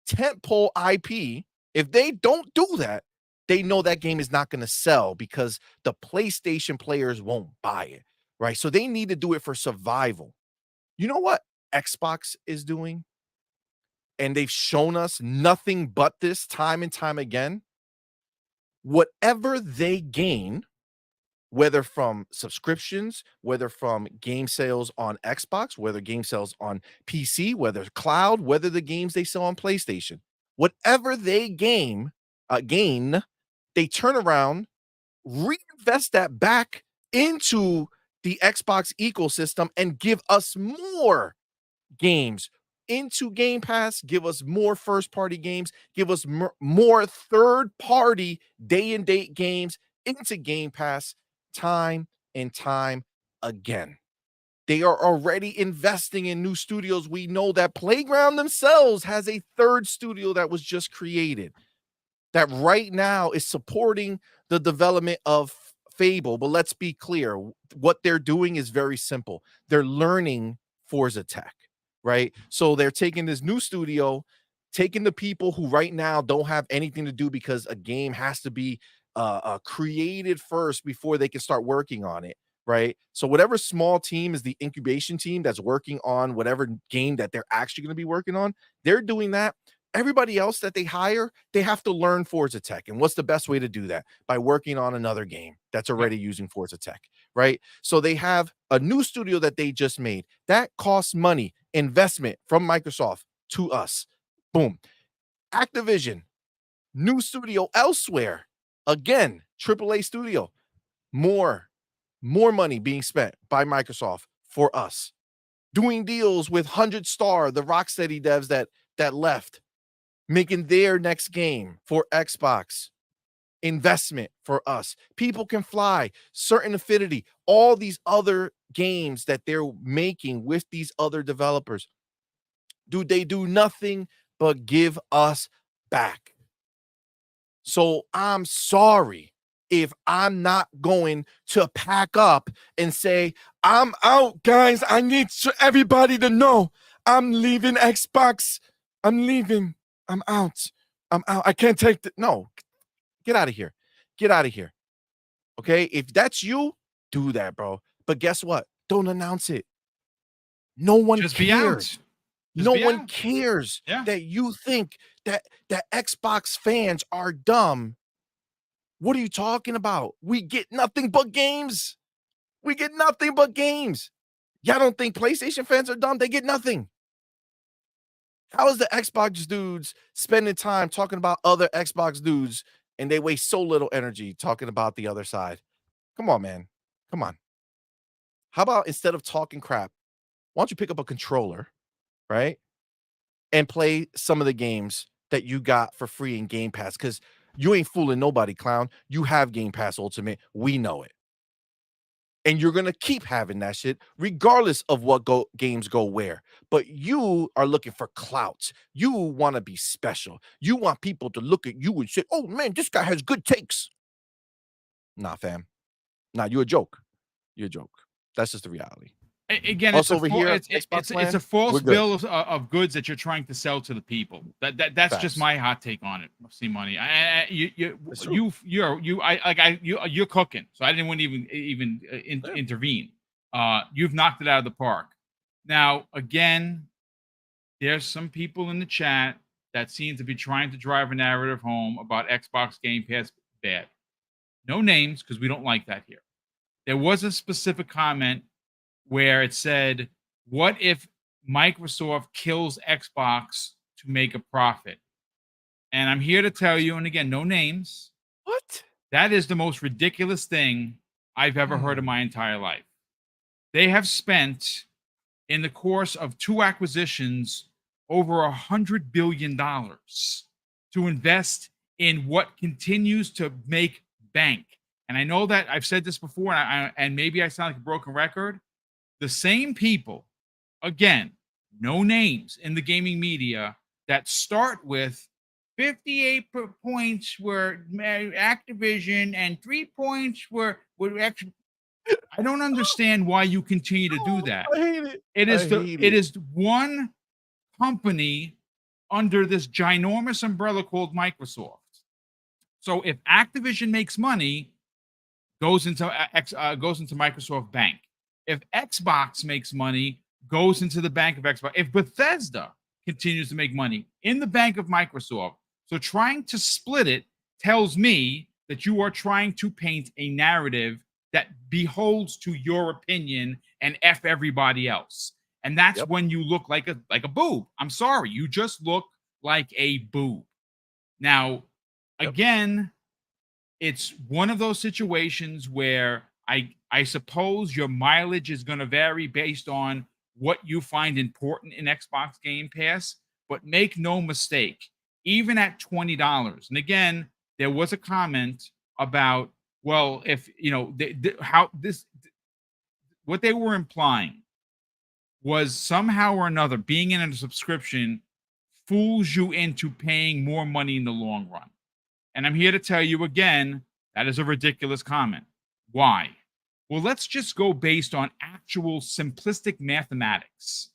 tentpole IP, if they don't do that, they know that game is not going to sell because the PlayStation players won't buy it, right? So they need to do it for survival. You know what Xbox is doing? And they've shown us nothing but this time and time again. Whatever they gain, whether from subscriptions, whether from game sales on Xbox, whether game sales on PC, whether cloud, whether the games they sell on PlayStation, whatever they gain, they turn around, reinvest that back into the Xbox ecosystem and give us more games into Game Pass, give us more first party games, give us more third party day and date games into Game Pass time and time again. They are already investing in new studios. We know that Playground themselves has a third studio that was just created that right now is supporting the development of Fable. But let's be clear, what they're doing is very simple. They're learning Forza tech, right? So they're taking this new studio, taking the people who right now don't have anything to do because a game has to be created first before they can start working on it, right? So whatever small team is the incubation team that's working on whatever game that they're actually going to be working on, they're doing that. Everybody else that they hire, they have to learn Forza Tech. And what's the best way to do that? By working on another game that's
Yep.
already using Forza Tech, right? So they have a new studio that they just made. That costs money, investment from Microsoft to us. Boom. Activision, new studio elsewhere. Again, AAA studio. More money being spent by Microsoft for us. Doing deals with 100 Star, the Rocksteady devs that left, making their next game for Xbox, investment for us. People Can Fly, Certain Affinity, all these other games that they're making with these other developers. Dude, they do nothing but give us back. So I'm sorry if I'm not going to pack up and say, I'm out, guys. I need everybody to know I'm leaving Xbox. I'm leaving. I'm out. I'm out. I can't take the no. Get out of here. Get out of here. Okay. If that's you, do that, bro. But guess what? Don't announce it. No one
Just be out.
cares.
Just
No
be
one
out.
cares
Yeah.
that you think that Xbox fans are dumb. What are you talking about? We get nothing but games. We get nothing but games. Y'all don't think PlayStation fans are dumb? They get nothing. How is the Xbox dudes spending time talking about other Xbox dudes and they waste so little energy talking about the other side? Come on, man. Come on. How about instead of talking crap, why don't you pick up a controller, right? And play some of the games that you got for free in Game Pass? Because you ain't fooling nobody, clown. You have Game Pass Ultimate. We know it. And you're gonna keep having that shit regardless of what games go where. But you are looking for clout. You want to be special. You want people to look at you and say, "Oh man, this guy has good takes." Nah, fam. Nah, you're a joke. You're a joke. That's just the reality.
Again,
Also over here at Xbox
it's a
land, we're
false
good.
bill of goods that you're trying to sell to the people. That's just
Facts.
my hot take on it. See money.
It's true.
You're cooking, so I didn't want to even
Yeah.
intervene. You've knocked it out of the park. Now, again, there's some people in the chat that seem to be trying to drive a narrative home about Xbox Game Pass bad. No names because we don't like that here. There was a specific comment where it said, "What if Microsoft kills Xbox to make a profit?" And I'm here to tell you, and again, no names,
What?
that is the most ridiculous thing I've ever heard in
Hmm.
my entire life. They have spent, in the course of two acquisitions, over $100 billion to invest in what continues to make bank. And I know that I've said this before, and maybe I sound like a broken record. The same people, again, no names in the gaming media, that start with 58 points were Activision and 3 points were actually. I don't understand why you continue to do
Oh,
that.
I hate it.
It
I
is
hate it.
one company under this ginormous umbrella called Microsoft. So if Activision makes money, goes into Microsoft Bank. If Xbox makes money, goes into the bank of Xbox. If Bethesda continues to make money, in the bank of Microsoft. So trying to split it tells me that you are trying to paint a narrative that beholds to your opinion and F everybody else. And that's
Yep.
when you look like a boob. I'm sorry, you just look like a boob. Now,
Yep.
again, it's one of those situations where I suppose your mileage is going to vary based on what you find important in Xbox Game Pass, but make no mistake, even at $20. And again, there was a comment about, well, if you know how this, what they were implying was somehow or another being in a subscription fools you into paying more money in the long run. And I'm here to tell you again, that is a ridiculous comment. Why? Well, let's just go based on actual simplistic mathematics.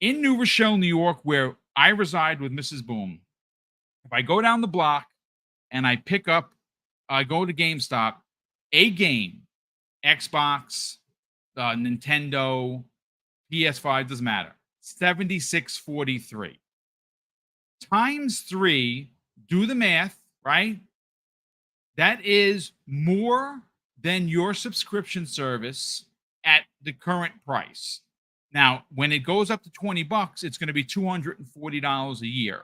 In New Rochelle, New York, where I reside with Mrs. Boom, if I go down the block and I go to GameStop, a game, Xbox, Nintendo, PS5, doesn't matter, 76.43 times 3, do the math, right? That is more than your subscription service at the current price. Now, when it goes up to $20, it's going to be $240 a year.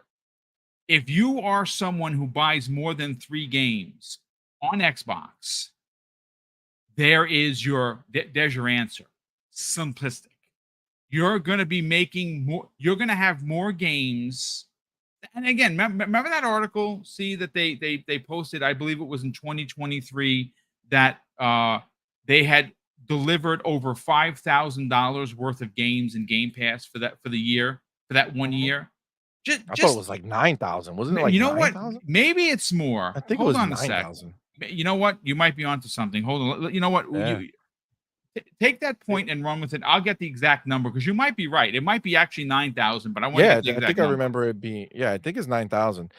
If you are someone who buys more than 3 games on Xbox, there's your answer. Simplistic. You're going to be making more, you're going to have more games. And again, remember that article? See that they posted. I believe it was in 2023 that they had delivered over $5,000 worth of games in Game Pass for the year, for that one
Mhm.
year. Just
I thought it
just
was like 9,000. Wasn't it like
you know what?
9,000?
Maybe it's more.
I think it
Hold
was
on a sec.
9,000.
You know what? You might be onto something. Hold on. You know what?
Yeah.
Take that
It
point and run with it. I'll get the exact number because you might be right. It might be actually 9,000, but I want to
yeah,
get the
I
exact
think I
number.
remember it being yeah, I think it's 9,000.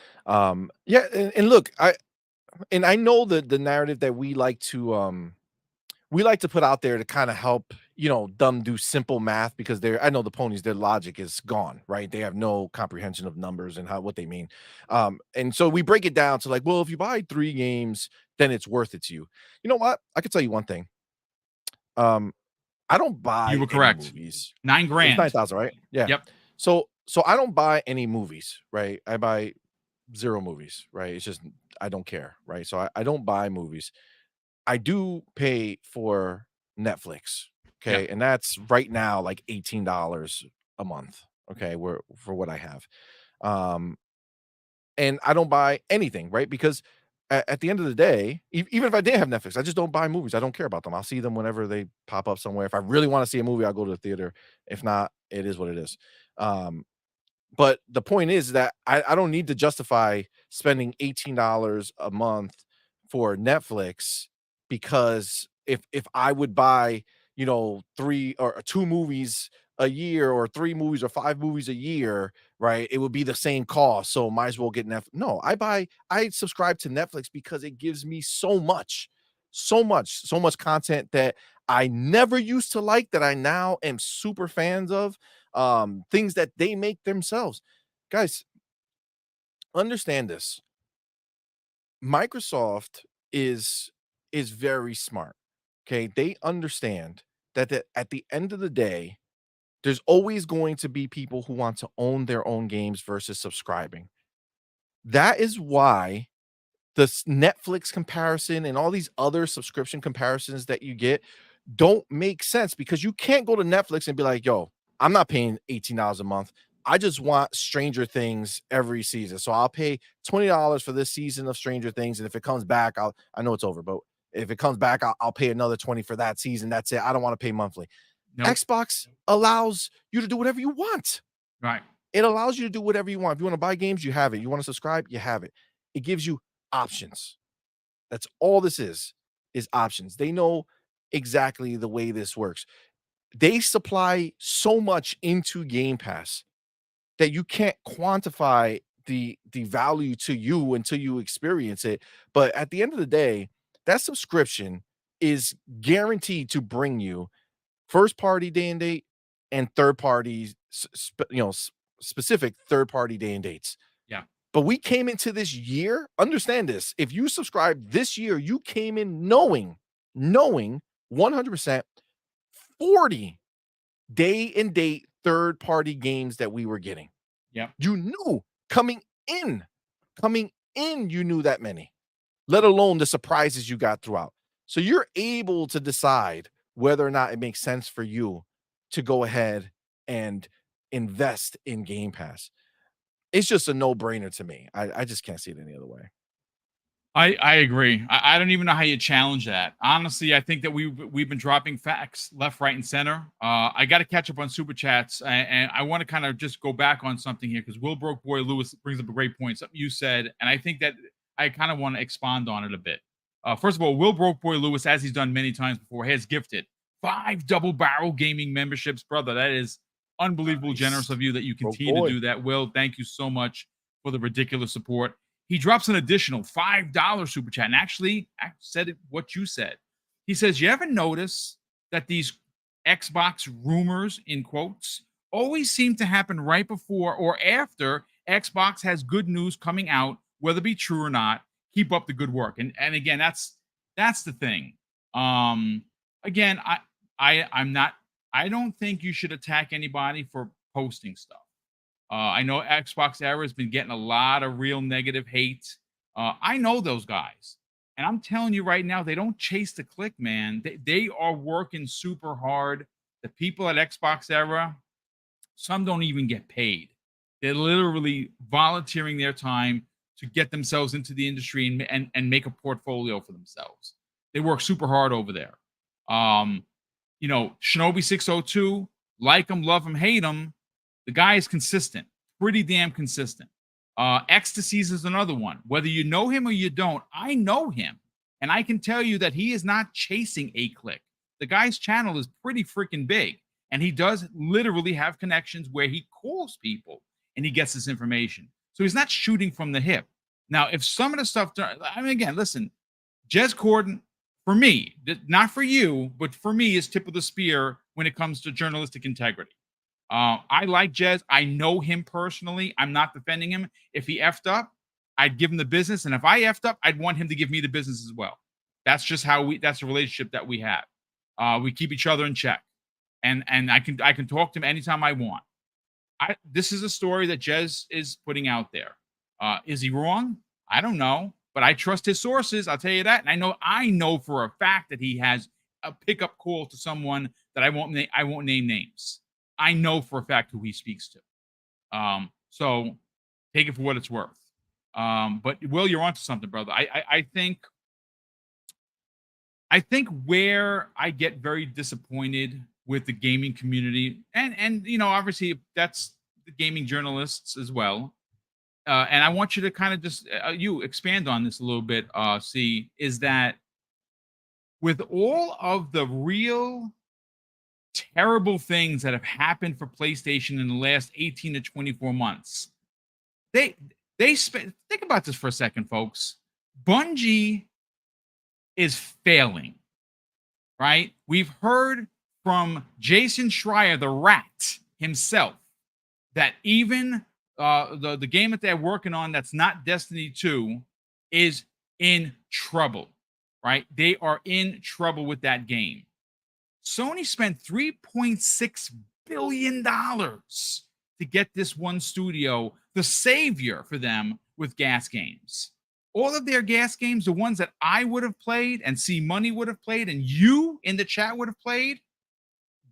Yeah, and look, I know the narrative that we like to put out there to kinda help, them do simple math because I know the ponies, their logic is gone, right? They have no comprehension of numbers and what they mean. And so we break it down to like, well, if you buy 3 games, then it's worth it to you. You know what? I could tell you one thing. Um, I don't
You
buy
were
any
correct.
movies. It was
9 grand.
9,000, right? Yeah.
Yep.
So I don't buy any movies, right? I buy 0 movies, right? It's just I don't care, right? So I don't buy movies. I do pay for Netflix,
Yep.
okay? And that's right now like $18 a month, okay, where for what I have. Um, and I don't buy anything, right? Because at the end of the day, even if I didn't have Netflix, I just don't buy movies. I don't care about them. I'll see them whenever they pop up somewhere. If I really want to see a movie, I'll go to the theater. If not, it is what it is. Um, but the point is that I don't need to justify spending $18 a month for Netflix because if I would buy 3 or 2 movies a year or 3 movies or 5 movies a year, right? It would be the same cost, so might as well get Netflix. No, I subscribe to Netflix because it gives me so much content that I never used to like that I now am super fans of, things that they make themselves. Guys, understand this. Microsoft is is very smart. Okay, they understand that at the end of the day, there's always going to be people who want to own their own games versus subscribing. That is why Netflix comparison and all these other subscription comparisons that you get don't make sense because you can't go to Netflix and be like, "Yo, I'm not paying $18 a month. I just want Stranger Things every season. So I'll pay $20 for this season of Stranger Things, and if it comes back, I know it's over, but if it comes back, I'll pay another 20 for that season. That's it. I don't want to pay monthly."
Nope.
Xbox allows you to do whatever you want.
Right.
It allows you to do whatever you want. If you want to buy games, you have it. You want to subscribe, you have it. It gives you options. That's all this is options. They know exactly the way this works. They supply so much into Game Pass that you can't quantify the value to you until you experience it. But at the end of the day, that subscription is guaranteed to bring you first party day and date and third party, specific third party day and dates.
Yeah.
But we came into this year, understand this. If you subscribe this year, you came in knowing 100% 40 day and date third party games that we were getting.
Yeah.
You knew in, coming in, you knew that many, let alone the surprises you got throughout. So you're able to decide whether or not it makes sense for you to go ahead and invest in Game Pass. It's just a no-brainer to me. I just can't see it any other way.
I agree. I don't even know how you challenge that. Honestly, I think that we've been dropping facts left, right, and center. I got to catch up on super chats, and I want to kind of just go back on something here because Will Broke Boy Lewis brings up a great point, something you said, and I think that I kind of want to expand on it a bit. First of all, Will Broke Boy Lewis, as he's done many times before, has gifted 5 double barrel gaming memberships, brother. That is unbelievable generous
Nice.
of you that you
Broke
continue to
boy.
do that. Will, thank you so much for the ridiculous support. He drops an additional $5 super chat. And actually, I said it, what you said. He says, "You ever notice that these Xbox rumors, in quotes, always seem to happen right before or after Xbox has good news coming out, whether it be true or not? Keep up the good work." And again, that's the thing. Um, again, I'm not. I don't think you should attack anybody for posting stuff. I know Xbox Era has been getting a lot of real negative hate. I know those guys. And I'm telling you right now, they don't chase the click, man. They are working super hard. The people at Xbox Era, some don't even get paid. They're literally volunteering their time to get themselves into the industry and make a portfolio for themselves. They work super hard over there. Um, Shinobi 602, like him, love him, hate him, the guy is consistent, pretty damn consistent. Ecstasies is another one. Whether you know him or you don't, I know him. And I can tell you that he is not chasing a click. The guy's channel is pretty freaking big. And he does literally have connections where he calls people and he gets this information. So he's not shooting from the hip. Now, if some of the stuff, I mean, again, listen, Jez Corden, for me, not for you, but for me, is tip of the spear when it comes to journalistic integrity. I like Jez. I know him personally. I'm not defending him. If he effed up, I'd give him the business. And if I effed up, I'd want him to give me the business as well. That's just that's the relationship that we have. We keep each other in check. And I can talk to him anytime I want. This is a story that Jez is putting out there. Is he wrong? I don't know, but I trust his sources. I'll tell you that. And I know for a fact that he has a pickup call to someone that I won't name names. I know for a fact who he speaks to. So take it for what it's worth. But Will, you're onto something, brother. I think where I get very disappointed with the gaming community, and obviously that's the gaming journalists as well. And I want you to kind of just you expand on this a little bit. See, is that with all of the real terrible things that have happened for PlayStation in the last 18 to 24 months. They they spent think about this for a second, folks. Bungie is failing, right? We've heard from Jason Schreier, the rat himself, that even the game that they're working on that's not Destiny 2 is in trouble, right? They are in trouble with that game. Sony spent $3.6 billion to get this one studio, the savior for them with gas games. All of their gas games, the ones that I would have played and C Money would have played and you in the chat would have played,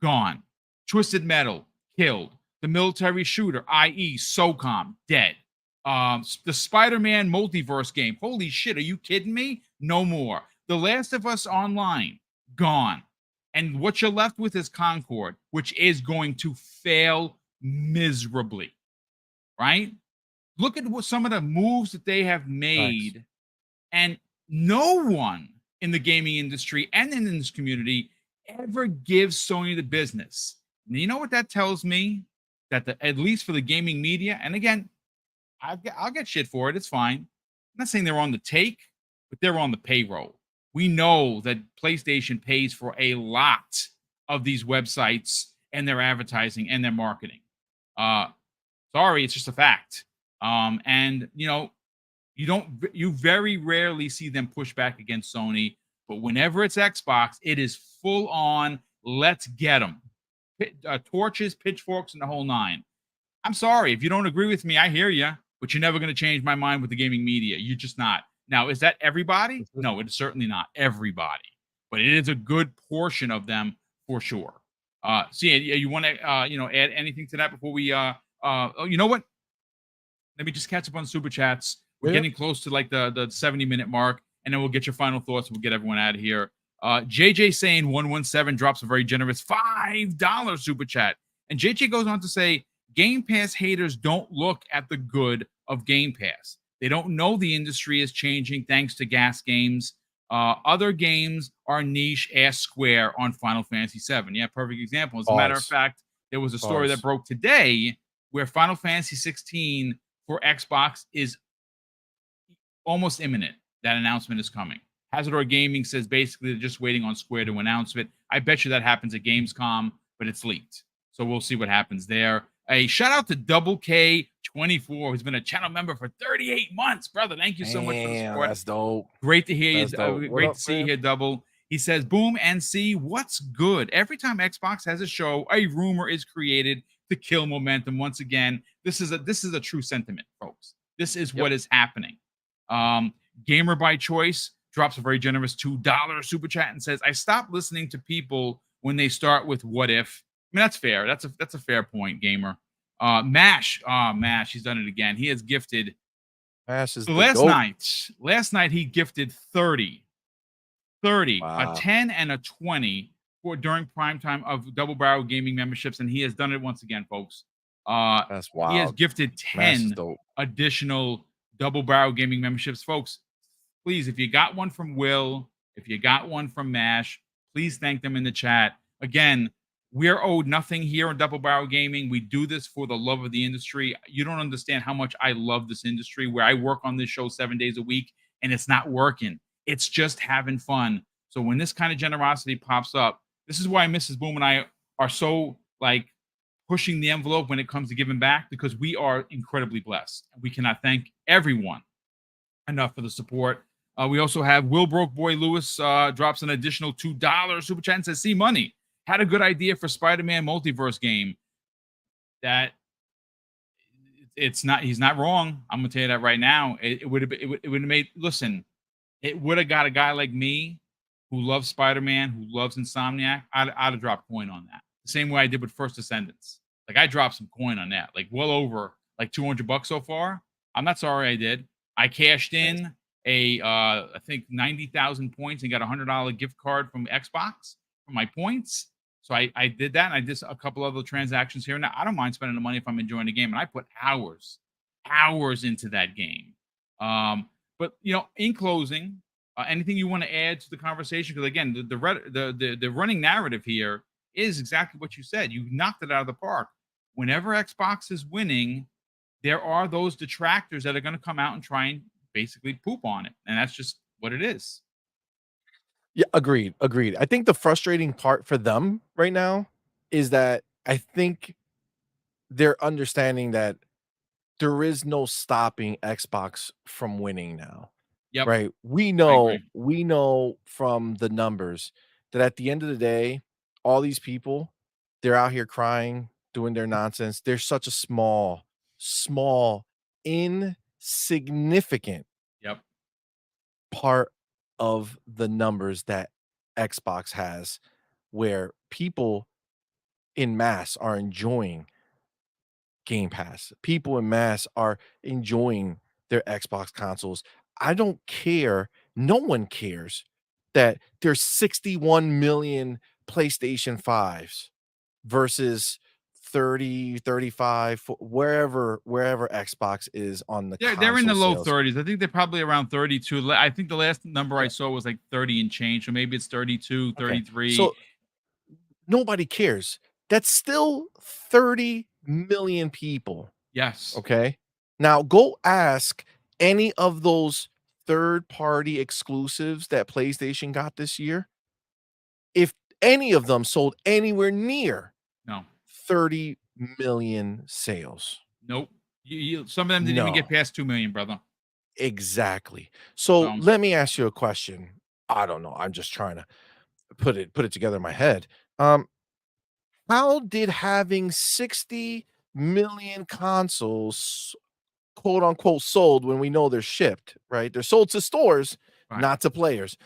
gone. Twisted Metal, killed. The military shooter, i.e., SOCOM, dead. The Spider-Man multiverse game, holy shit, are you kidding me? No more. The Last of Us Online, gone. And what you're left with is Concord, which is going to fail miserably, right? Look at what some of the moves that they have
Nice.
made, and no one in the gaming industry and in this community ever gives Sony the business. And you know what that tells me? That at least for the gaming media, and again, I'll get shit for it. It's fine. I'm not saying they're on the take, but they're on the payroll. We know that PlayStation pays for a lot of these websites and their advertising and their marketing. Sorry, it's just a fact. And you very rarely see them push back against Sony, but whenever it's Xbox, it is full on. Let's get them. Torches, pitchforks, and the whole nine. I'm sorry if you don't agree with me. I hear you, but you're never going to change my mind with the gaming media. You're just not. Now, is that everybody? No, it's certainly not everybody, but it is a good portion of them for sure. See, you want to add anything to that before we oh, you know what? Let me just catch up on super chats. We're getting close to like the 70-minute mark, and then we'll get your final thoughts and we'll get everyone out of here. JJ Sane 117 drops a very generous $5 super chat. And JJ goes on to say, Game Pass haters don't look at the good of Game Pass. They don't know the industry is changing thanks to gas games. Other games are niche ass Square on Final Fantasy VII. Yeah, perfect example. As a matter of fact, there was a story that broke today where Final Fantasy 16 for Xbox is almost imminent. That announcement is coming. Hazardor Gaming says basically they're just waiting on Square to announce it. I bet you that happens at Gamescom, but it's leaked. So we'll see what happens there. A shout out to Double K24, who's been a channel member for 38 months. Brother, thank you so much for the support.
That's dope.
Great to hear you. Great
up,
to see
man?
you here, Double. He says, Boom and see what's good. Every time Xbox has a show, a rumor is created to kill momentum. Once again, this is a true sentiment, folks. This is what is happening. Gamer by Choice drops a very generous $2 super chat and says, I stopped listening to people when they start with what if. I mean, that's fair. That's a fair point, Gamer. Mash. Mash, he's done it again. He has gifted
Mash is
last night he gifted 30,
wow.
a 10 and a 20 for during prime time of Double Barrel Gaming memberships, and he has done it once again, folks.
That's wild.
He has gifted 10 additional Double Barrel Gaming memberships, folks. Please, if you got one from Will, if you got one from Mash, please thank them in the chat. Again, we're owed nothing here on Double Barrel Gaming. We do this for the love of the industry. You don't understand how much I love this industry, where I work on this show 7 days a week, and it's not working. It's just having fun. So when this kind of generosity pops up, this is why Mrs. Boom and I are so like pushing the envelope when it comes to giving back, because we are incredibly blessed. We cannot thank everyone enough for the support. We also have Will Broke Boy Lewis drops an additional $2 super chat and says, see money. Had a good idea for Spider-Man multiverse game. That he's not wrong. I'm gonna tell you that right now. It would have made, listen, it would have got a guy like me who loves Spider-Man, who loves Insomniac. I'd have dropped coin on that. The same way I did with First Descendants. Like I dropped some coin on that, like well over like $200 so far. I'm not sorry I did. I cashed in I think 90,000 points and got a $100 gift card from Xbox for my points. So I did that, and I did a couple other transactions here. Now I don't mind spending the money if I'm enjoying the game, and I put hours into that game. But in closing, anything you want to add to the conversation? Because again, the running narrative here is exactly what you said. You knocked it out of the park. Whenever Xbox is winning, there are those detractors that are going to come out and try and basically poop on it, and that's just what it is.
Yeah, agreed, agreed. I think the frustrating part for them right now is that I think they're understanding that there is no stopping Xbox from winning now,
Yep,
right?
I agree.
We know from the numbers that at the end of the day, all these people, they're out here crying, doing their nonsense. They're such a small, insignificant
Yep.
part of the numbers that Xbox has, where people in mass are enjoying Game Pass. People in mass are enjoying their Xbox consoles. I don't care. No one cares that there's 61 million PlayStation 5s versus 30, 35, wherever Xbox is on the
They're in the
console
low
sales.
30s. I think they're probably around 32. I think the last number I
Yeah.
saw was like 30 and change, so maybe it's 32,
Okay.
33.
So nobody cares. That's still 30 million people.
Yes.
Okay. Now go ask any of those third party exclusives that PlayStation got this year if any of them sold anywhere near
No.
30 million sales.
Nope. Some of them didn't even get
No,
past 2 million, brother.
exactly. So
So,
let me ask you a question. I don't know. I'm just trying to put it together in my head. Um, how did having 60 million consoles quote unquote sold when we know they're shipped, right? They're sold to stores,
right.
not to players.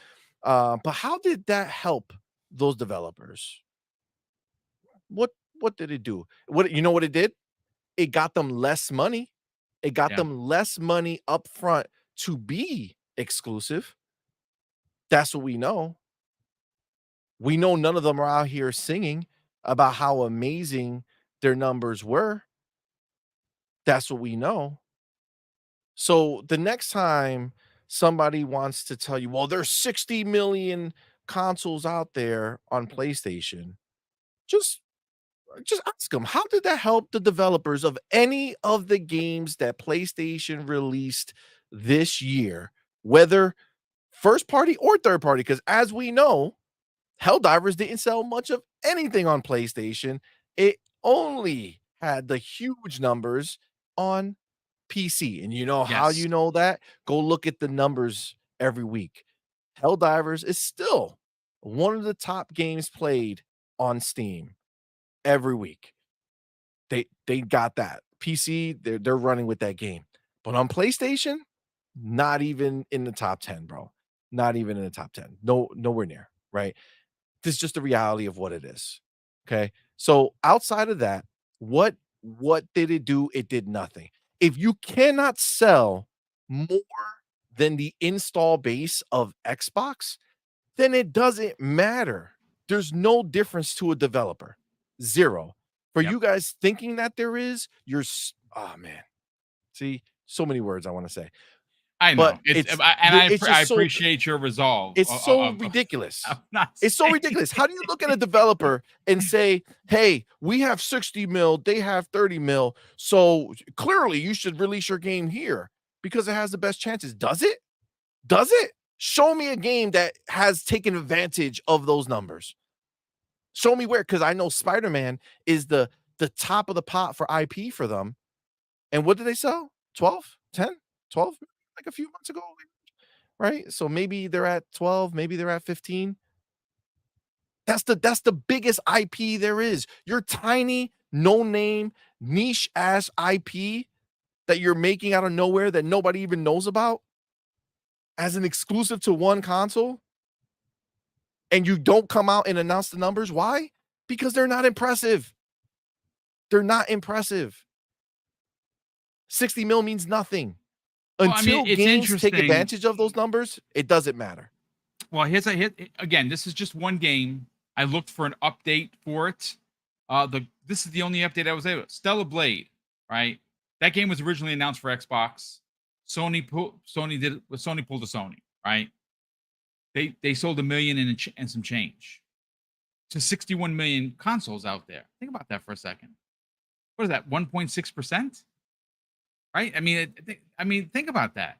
But how did that help those developers? What what did it do? What you know what it did? It got them less money. It got
Yeah.
them less money up front to be exclusive. That's what we know. We know none of them are out here singing about how amazing their numbers were. That's what we know. So the next time somebody wants to tell you, well, there's 60 million consoles out there on PlayStation, just just ask them, how did that help the developers of any of the games that PlayStation released this year, whether first party or third party? Because as we know, Helldivers didn't sell much of anything on PlayStation. It only had the huge numbers on PC. And you know how
Yes.
you know that? Go look at the numbers every week. Helldivers is still one of the top games played on Steam every week. They got that. PC, they're running with that game. But on PlayStation, not even in the top 10, bro. Not even in the top 10. No, nowhere near, right? This is just the reality of what it is. Okay. So outside of that, what did it do? It did nothing. If you cannot sell more than the install base of Xbox, then it doesn't matter. There's no difference to a developer. Zero. For
Yep.
you guys thinking that there is, oh man. See, so many words I want to say.
I
But
know.
it's
I
just so
appreciate your resolve
it's so
of
ridiculous.
not
It's so
saying
ridiculous. How do you look at a developer and say, "Hey, we have 60 mil, they have 30 mil, so clearly you should release your game here because it has the best chances." Does it? Does it? Show me a game that has taken advantage of those numbers. Show me where, because I know Spider-Man is the top of the pot for IP for them. And what did they sell? 12, 10, 12, like a few months ago, right? So maybe they're at 12, maybe they're at 15. That's the biggest IP there is. Your tiny, no name, niche ass IP that you're making out of nowhere that nobody even knows about as an exclusive to one console, and you don't come out and announce the numbers. Why? Because they're not impressive. They're not impressive. 60 mil means nothing.
Well, I mean,
Until
it's
games take
interesting.
advantage of those numbers, it doesn't matter.
Well, here's a hit again. This is just one game. I looked for an update for it. This is the only update I was able. Stellar Blade, right? That game was originally announced for Xbox. Sony pulled a Sony, right? They sold 1 million and some change. to 61 million consoles out there. Think about that for a second. What is that? 1.6%? Right? I mean, think about that.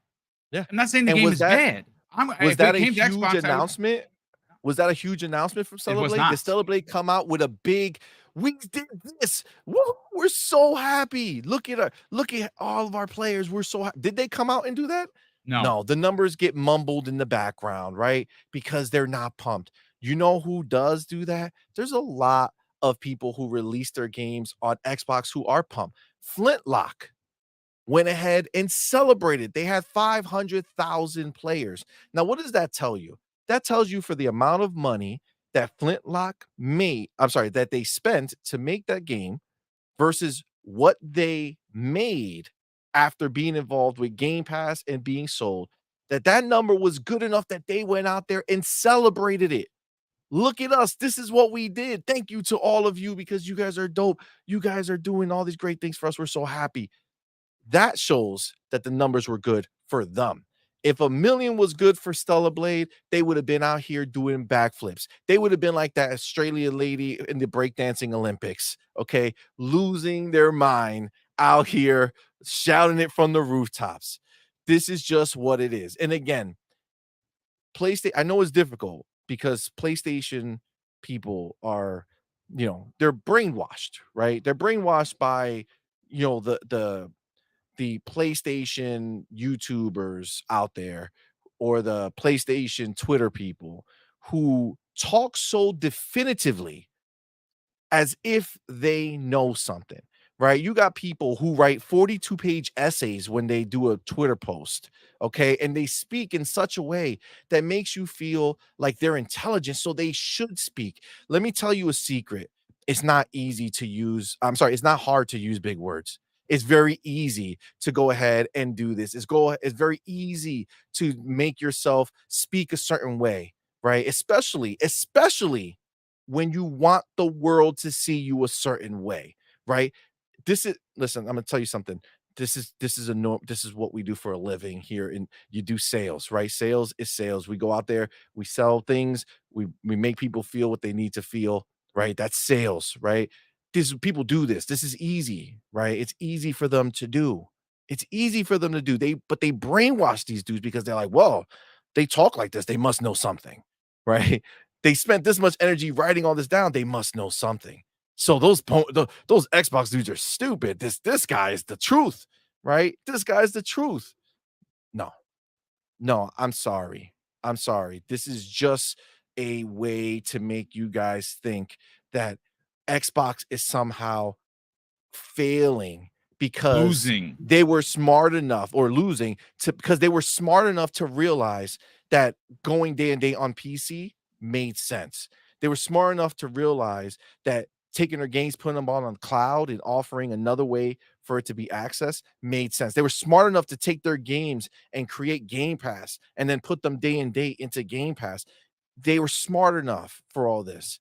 Yeah.
I'm not saying the
And
game is bad.
was
If it
that a
came to
huge
Xbox, I would.
announcement? Was that a huge announcement from
It was
Celeblade? Did
not.
Celeblade come out with a big, "We did this. Woo, we're so happy. Look at all of our players. We're so did they come out and do that?
No.
No, the numbers get mumbled in the background, right? Because they're not pumped. You know who does do that? There's a lot of people who release their games on Xbox who are pumped. Flintlock went ahead and celebrated. They had 500,000 players. Now, what does that tell you? That tells you for the amount of money that Flintlock made, I'm sorry, that they spent to make that game versus what they made after being involved with Game Pass and being sold, that number was good enough that they went out there and celebrated it. Look at us. This is what we did. Thank you to all of you because you guys are dope. You guys are doing all these great things for us. We're so happy. That shows that the numbers were good for them. If a million was good for Stella Blade, they would have been out here doing backflips. They would have been like that Australian lady in the breakdancing Olympics, okay, losing their mind out here, shouting it from the rooftops. This is just what it is. And again, PlayStation, I know it's difficult because PlayStation people are, they're brainwashed, right? They're brainwashed by, the PlayStation YouTubers out there or the PlayStation Twitter people who talk so definitively as if they know something, right? You got people who write 42-page essays when they do a Twitter post, okay? And they speak in such a way that makes you feel like they're intelligent, so they should speak. Let me tell you a secret. It's not easy to use. I'm sorry, it's not hard to use big words. It's very easy to go ahead and do this. It's very easy to make yourself speak a certain way, right? Especially when you want the world to see you a certain way, right? This is listen, I'm gonna tell you something. This is a norm. This is what we do for a living here. And you do sales, right? Sales is sales. We go out there, we sell things, we make people feel what they need to feel, right? That's sales, right? This people do this. This is easy, right? It's easy for them to do. It's easy for them to do. They brainwash these dudes because they're like, well, they talk like this. They must know something, right? They spent this much energy writing all this down. They must know something. So those Xbox dudes are stupid. This guy is the truth, right? This guy's the truth. No, no, I'm sorry. I'm sorry. This is just a way to make you guys think that Xbox is somehow failing because
Losing.
they were smart enough or losing to because they were smart enough to realize that going day and day on PC made sense. They were smart enough to realize that taking their games, putting them on cloud and offering another way for it to be accessed made sense. They were smart enough to take their games and create Game Pass and then put them day and day into Game Pass. They were smart enough for all this.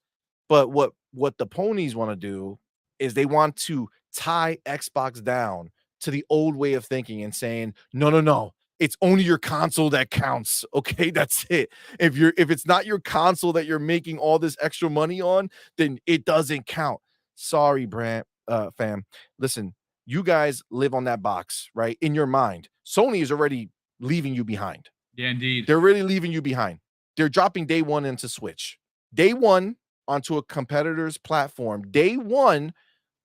But what the ponies want to do is they want to tie Xbox down to the old way of thinking and saying, "No, no, no. It's only your console that counts." Okay, that's it. If it's not your console that you're making all this extra money on, then it doesn't count. Sorry, Brant, fam. Listen, you guys live on that box, right? In your mind. Sony is already leaving you behind.
Yeah, indeed.
They're really leaving you behind. They're dropping day one into Switch. Day one onto a competitor's platform. Day one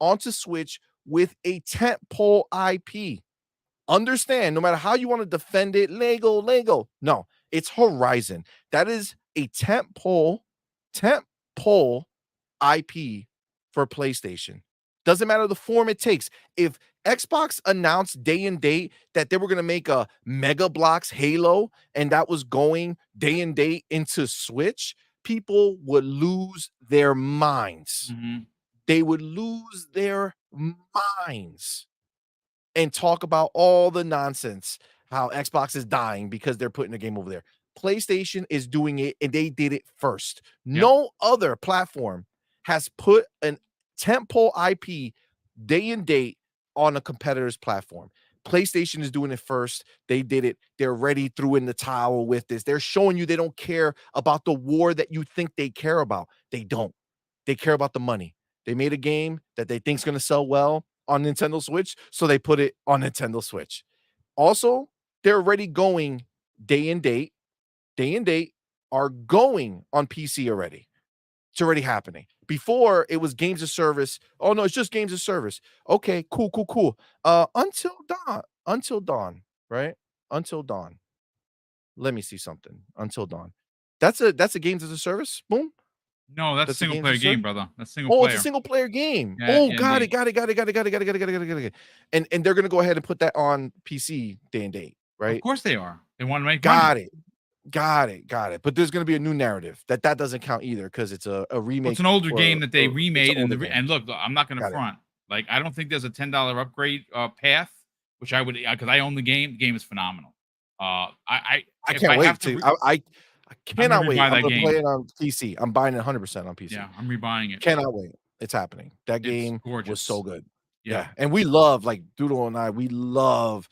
onto Switch with a tentpole IP. Understand, no matter how you want to defend it, Lego. No, it's Horizon. That is a tentpole IP for PlayStation. Doesn't matter the form it takes. If Xbox announced day and date that they were going to make a Mega Bloks Halo and that was going day and date into Switch, people would lose their minds.
Mhm.
They would lose their minds and talk about all the nonsense, how Xbox is dying because they're putting a game over there. PlayStation is doing it and they did it first.
Yep.
No other platform has put an tentpole IP day and date on a competitor's platform. PlayStation is doing it first. They did it. They're ready, threw in the towel with this. They're showing you they don't care about the war that you think they care about. They don't. They care about the money. They made a game that they think's gonna sell well on Nintendo Switch, so they put it on Nintendo Switch. Also, they're already going day and date, day and date are going on PC already. It's already happening. Before it was games of service. Oh no, it's just games of service. Okay, cool, cool, cool. Until dawn, right? Until dawn. Let me see something. Until dawn. That's a games as a service. Boom.
No, that's a
That's a
single
games as
player
a
game,
service.
brother. That's single
Oh, it's a
player.
single player game.
Yeah,
Oh,
yeah,
got it,
indeed.
got it, got it, got it, got it, got it, got it, got it, got it, got it. And they're gonna go ahead and put that on PC day and date,
Of
right?
course they are. They want to make money.
Got it. Got it, got it. But there's gonna be a new narrative that doesn't count either because it's a
Well, it's an
remake
older game
or
that they
it's an
remade, and
older game.
and look, I'm not going to
Got it.
front. Like, I don't think there's a $10 upgrade path, which I would, because I own the game. The game is phenomenal. I
I
if
can't
I have
wait
to,
to I
I'm gonna
cannot wait.
rebuy
I'm
that
gonna play
game.
it on PC. I'm buying it 100% on PC.
Yeah, I'm rebuying it.
Cannot wait. It's happening. That
It's
game was so
gorgeous.
good.
Yeah,
Yeah, and we love, like, Doodle and I, we love,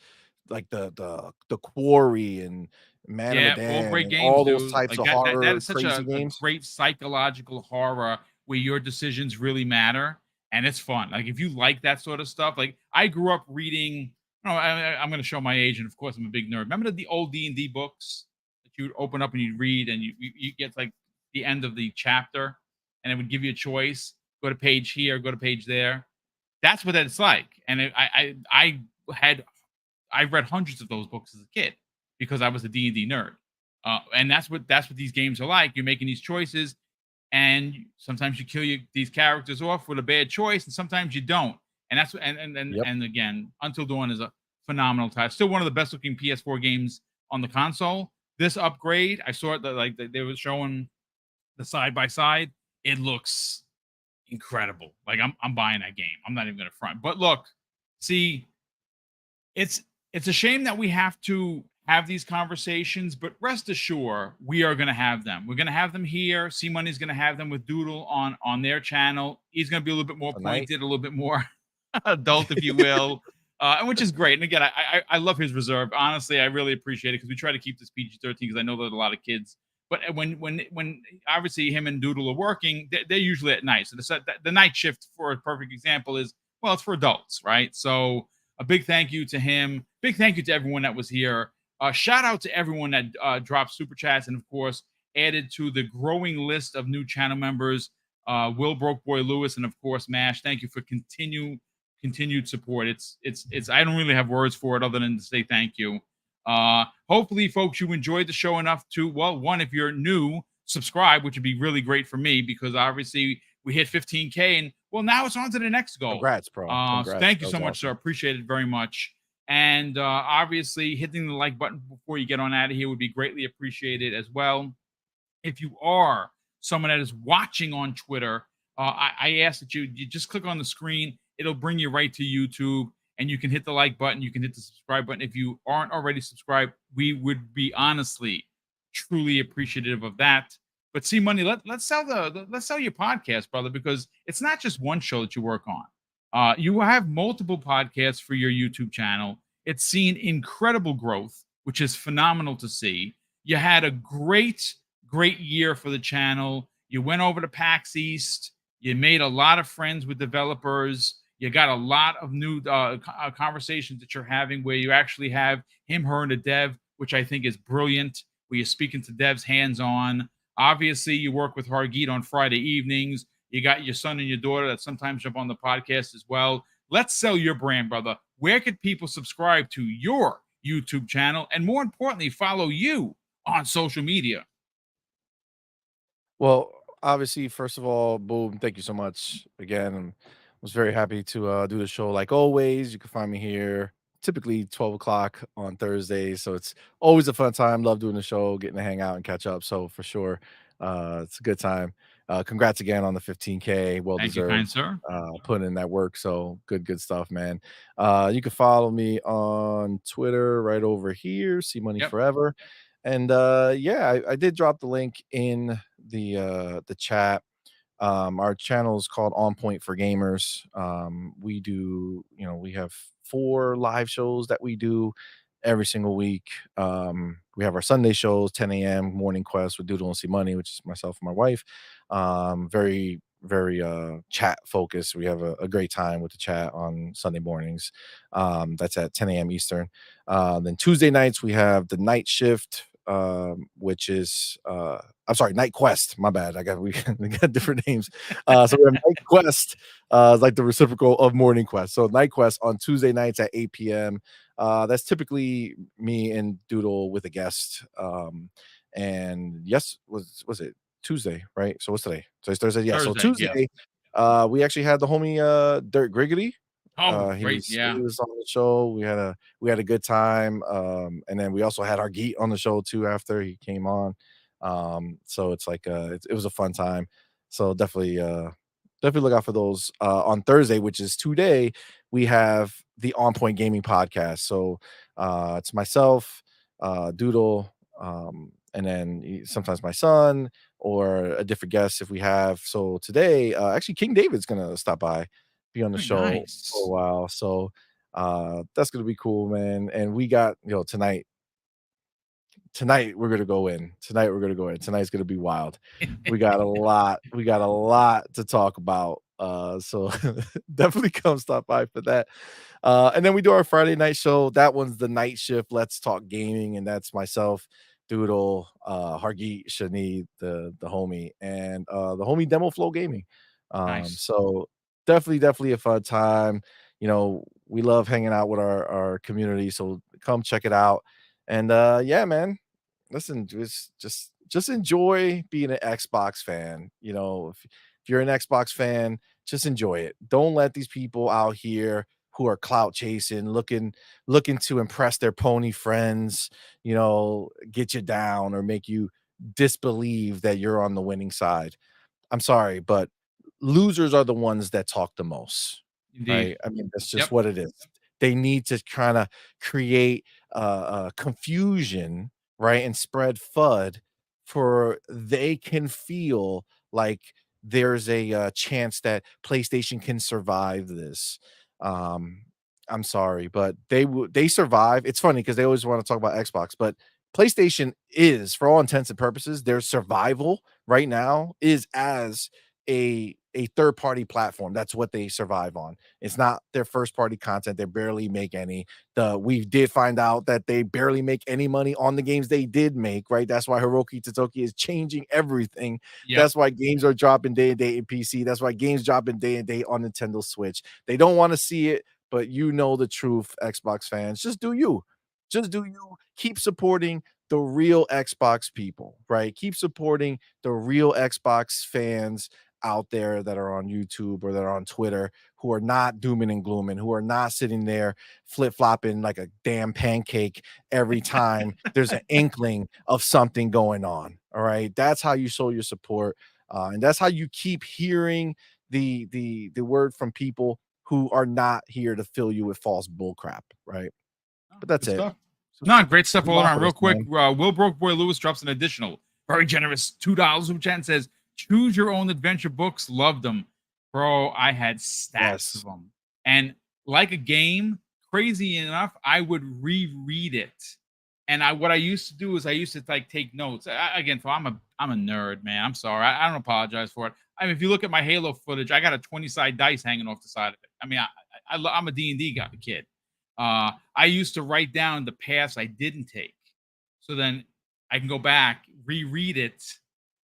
like, the Quarry and Man of
yeah, all
Medan
great
and
games,
all those
dude.
types
Like
of
that
horror
is such
crazy
a
games.
great psychological horror where your decisions really matter, and it's fun. Like, if you like that sort of stuff, like I grew up reading. No, I'm going to show my age, and of course, I'm a big nerd. Remember the old D&D books that you'd open up and you'd read, and you get like the end of the chapter, and it would give you a choice: go to page here, go to page there. That's what it's like. And had I read hundreds of those books as a kid because I was a D&D nerd. And that's what these games are like. You're making these choices, and sometimes you kill these characters off with a bad choice, and sometimes you don't. And that's
Yep.
and again, Until Dawn is a phenomenal title. Still one of the best looking PS4 games on the console. This upgrade, I saw it they were showing the side by side. It looks incredible. Like, I'm buying that game. I'm not even gonna front. But look, see, it's it's a shame that we have to have these conversations, but rest assured, we are going to have them. We're going to have them here. C Money's going to have them with Doodle on their channel. He's going to be a little bit more
Tonight.
pointed, a little bit more adult, if you will, and which is great. And again, I love his reserve. Honestly, I really appreciate it because we try to keep this PG-13 because I know there's a lot of kids. But when obviously him and Doodle are working, they're usually at night. So the night shift, for a perfect example, is, well, it's for adults, right? So a big thank you to him. Big thank you to everyone that was here. Shout out to everyone that dropped super chats and, of course, added to the growing list of new channel members. Will Broke Boy Lewis and, of course, Mash. Thank you for continued support. It's I don't really have words for it other than to say thank you. Hopefully, folks, you enjoyed the show enough to, well, one, if you're new, subscribe, which would be really great for me because obviously we hit 15K, and well, now it's on to the next goal.
Congrats, bro.
So
Congrats.
thank you
That
so
was
much, sir.
awesome.
Appreciate it very much. And obviously, hitting the like button before you get on out of here would be greatly appreciated as well. If you are someone that is watching on Twitter, I ask that you just click on the screen. It'll bring you right to YouTube, and you can hit the like button. You can hit the subscribe button. If you aren't already subscribed, we would be honestly, truly appreciative of that. But see, Money, let's sell let's sell your podcast, brother, because it's not just one show that you work on. You have multiple podcasts for your YouTube channel. It's seen incredible growth, which is phenomenal to see. You had a great year for the channel. You went over to PAX East. You made a lot of friends with developers. You got a lot of new conversations that you're having where you actually have him, her, and a dev, which I think is brilliant, where you're speaking to devs hands on. Obviously, you work with Hargeet on Friday evenings. You got your son and your daughter that sometimes jump on the podcast as well. Let's sell your brand, brother. Where could people subscribe to your YouTube channel and, more importantly, follow you on social media?
Well, obviously, first of all, Boom, thank you so much again. Was very happy to do the show like always. You can find me here typically 12 o'clock on Thursdays. So it's always a fun time. Love doing the show, getting to hang out and catch up. So for sure, it's a good time. Congrats again on the 15K. Well
Thank you, kind
deserved.
sir.
Putting in that work. So good stuff, man. You can follow me on Twitter right over here. See Money
Yep.
Forever. And yeah, I did drop the link in the chat. Our channel is called On Point for Gamers. We do, we have 4 live shows that we do every single week. We have our Sunday shows, 10 a.m. Morning Quest with Doodle and See Money, which is myself and my wife. Very very chat focused. We have a great time with the chat on Sunday mornings. That's at 10 a.m. Eastern. Then Tuesday nights we have the night shift, which is I'm sorry, Night Quest. My bad. We got different names. So we have Night Quest, like the reciprocal of Morning Quest. So Night Quest on Tuesday nights at 8 p.m. That's typically me and Doodle with a guest. And yes, was it Tuesday, right? So what's today? So it's Thursday. Yeah. So
Thursday, yeah.
Tuesday, we actually had the homie Dirt Griggity.
Oh,
He
great,
was
yeah.
he was on the show. We had a good time. And then we also had our Geet on the show too after he came on. So it's like it was a fun time. So definitely look out for those. On Thursday, which is today, we have the On Point Gaming podcast. So it's myself, Doodle, and then sometimes my son or a different guest if we have. So today, actually, King David's gonna stop by, be on the
Very
show for a
nice.
while. So that's gonna be cool, man. And we got tonight we're gonna go in. Tonight we're gonna go in. Tonight's gonna be wild. We got a lot to talk about. So definitely come stop by for that. And then we do our Friday night show. That one's the night shift. Let's talk gaming, and that's myself, Doodle, Hargeet, Shani, the homie, and the homie Demo Flow Gaming.
Nice.
So definitely a fun time. We love hanging out with our community. So come check it out. And yeah, man, listen, just enjoy being an Xbox fan. If you're an Xbox fan, just enjoy it. Don't let these people out here who are clout chasing, looking to impress their pony friends, get you down or make you disbelieve that you're on the winning side. I'm sorry, but losers are the ones that talk the most,
Indeed.
right? I mean, that's just
Yep.
what it is. They need to kinda create, confusion, right, and spread FUD for they can feel like there's a, chance that PlayStation can survive this. Um, I'm sorry, but they survive. It's funny because they always wanna talk about Xbox, but PlayStation is, for all intents and purposes, their survival right now is as a third party platform. That's what they survive on. It's not their first party content. They barely make any. We did find out that they barely make any money on the games they did make, right? That's why Hiroki Totoki is changing everything.
Yep.
That's why games are dropping day and day in PC. That's why games dropping day and day on Nintendo Switch. They don't want to see it, but you know the truth, Xbox fans. Just do you. Just do you. Keep supporting the real Xbox people, right? Keep supporting the real Xbox fans out there that are on YouTube or that are on Twitter who are not dooming and glooming, who are not sitting there flip flopping like a damn pancake every time there's an inkling of something going on. All right, that's how you show your support, and that's how you keep hearing the word from people who are not here to fill you with false bullcrap. Right,
Oh,
but that's
good
it.
stuff.
So
No, great stuff
come
all
rock
around.
with us,
Real quick,
man.
Will Broke Boy Lewis drops an additional, very generous $2 super chat and says, "Choose your own adventure books. Loved them, bro. I had stacks of
Yes.
them, and like a game, crazy enough, I would reread it. And what I used to do is I used to like take notes. Again, so I'm a nerd, man. I'm sorry. I don't apologize for it. I mean, if you look at my Halo footage, I got a 20 side dice hanging off the side of it. I mean, I'm a D&D guy, kid. I used to write down the paths I didn't take. So then I can go back, reread it,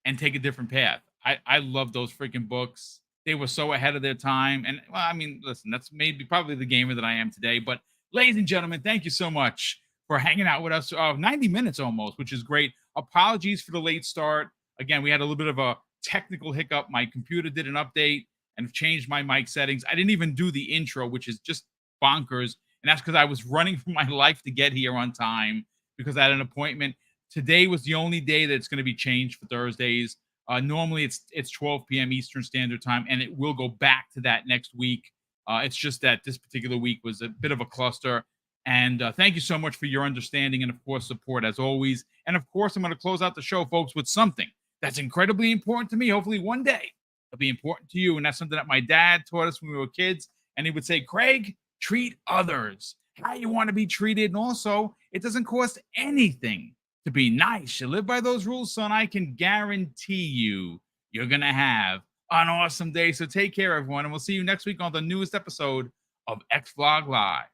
and take a different path. I love those freaking books. They were so ahead of their time. And well, I mean, listen, that's maybe probably the gamer that I am today. But ladies and gentlemen, thank you so much for hanging out with us. 90 minutes almost, which is great. Apologies for the late start. Again, we had a little bit of a technical hiccup. My computer did an update and changed my mic settings. I didn't even do the intro, which is just bonkers. And that's because I was running for my life to get here on time because I had an appointment. Today was the only day that it's going to be changed for Thursdays. Normally it's 12 p.m. Eastern Standard Time, and it will go back to that next week. It's just that this particular week was a bit of a cluster. And thank you so much for your understanding and, of course, support as always. And, of course, I'm going to close out the show, folks, with something that's incredibly important to me. Hopefully one day it'll be important to you. And that's something that my dad taught us when we were kids. And he would say, Craig, treat others how you want to be treated. And also, it doesn't cost anything to be nice. You live by those rules, son. I can guarantee you're going to have an awesome day. So take care, everyone, and we'll see you next week on the newest episode of X Vlog Live.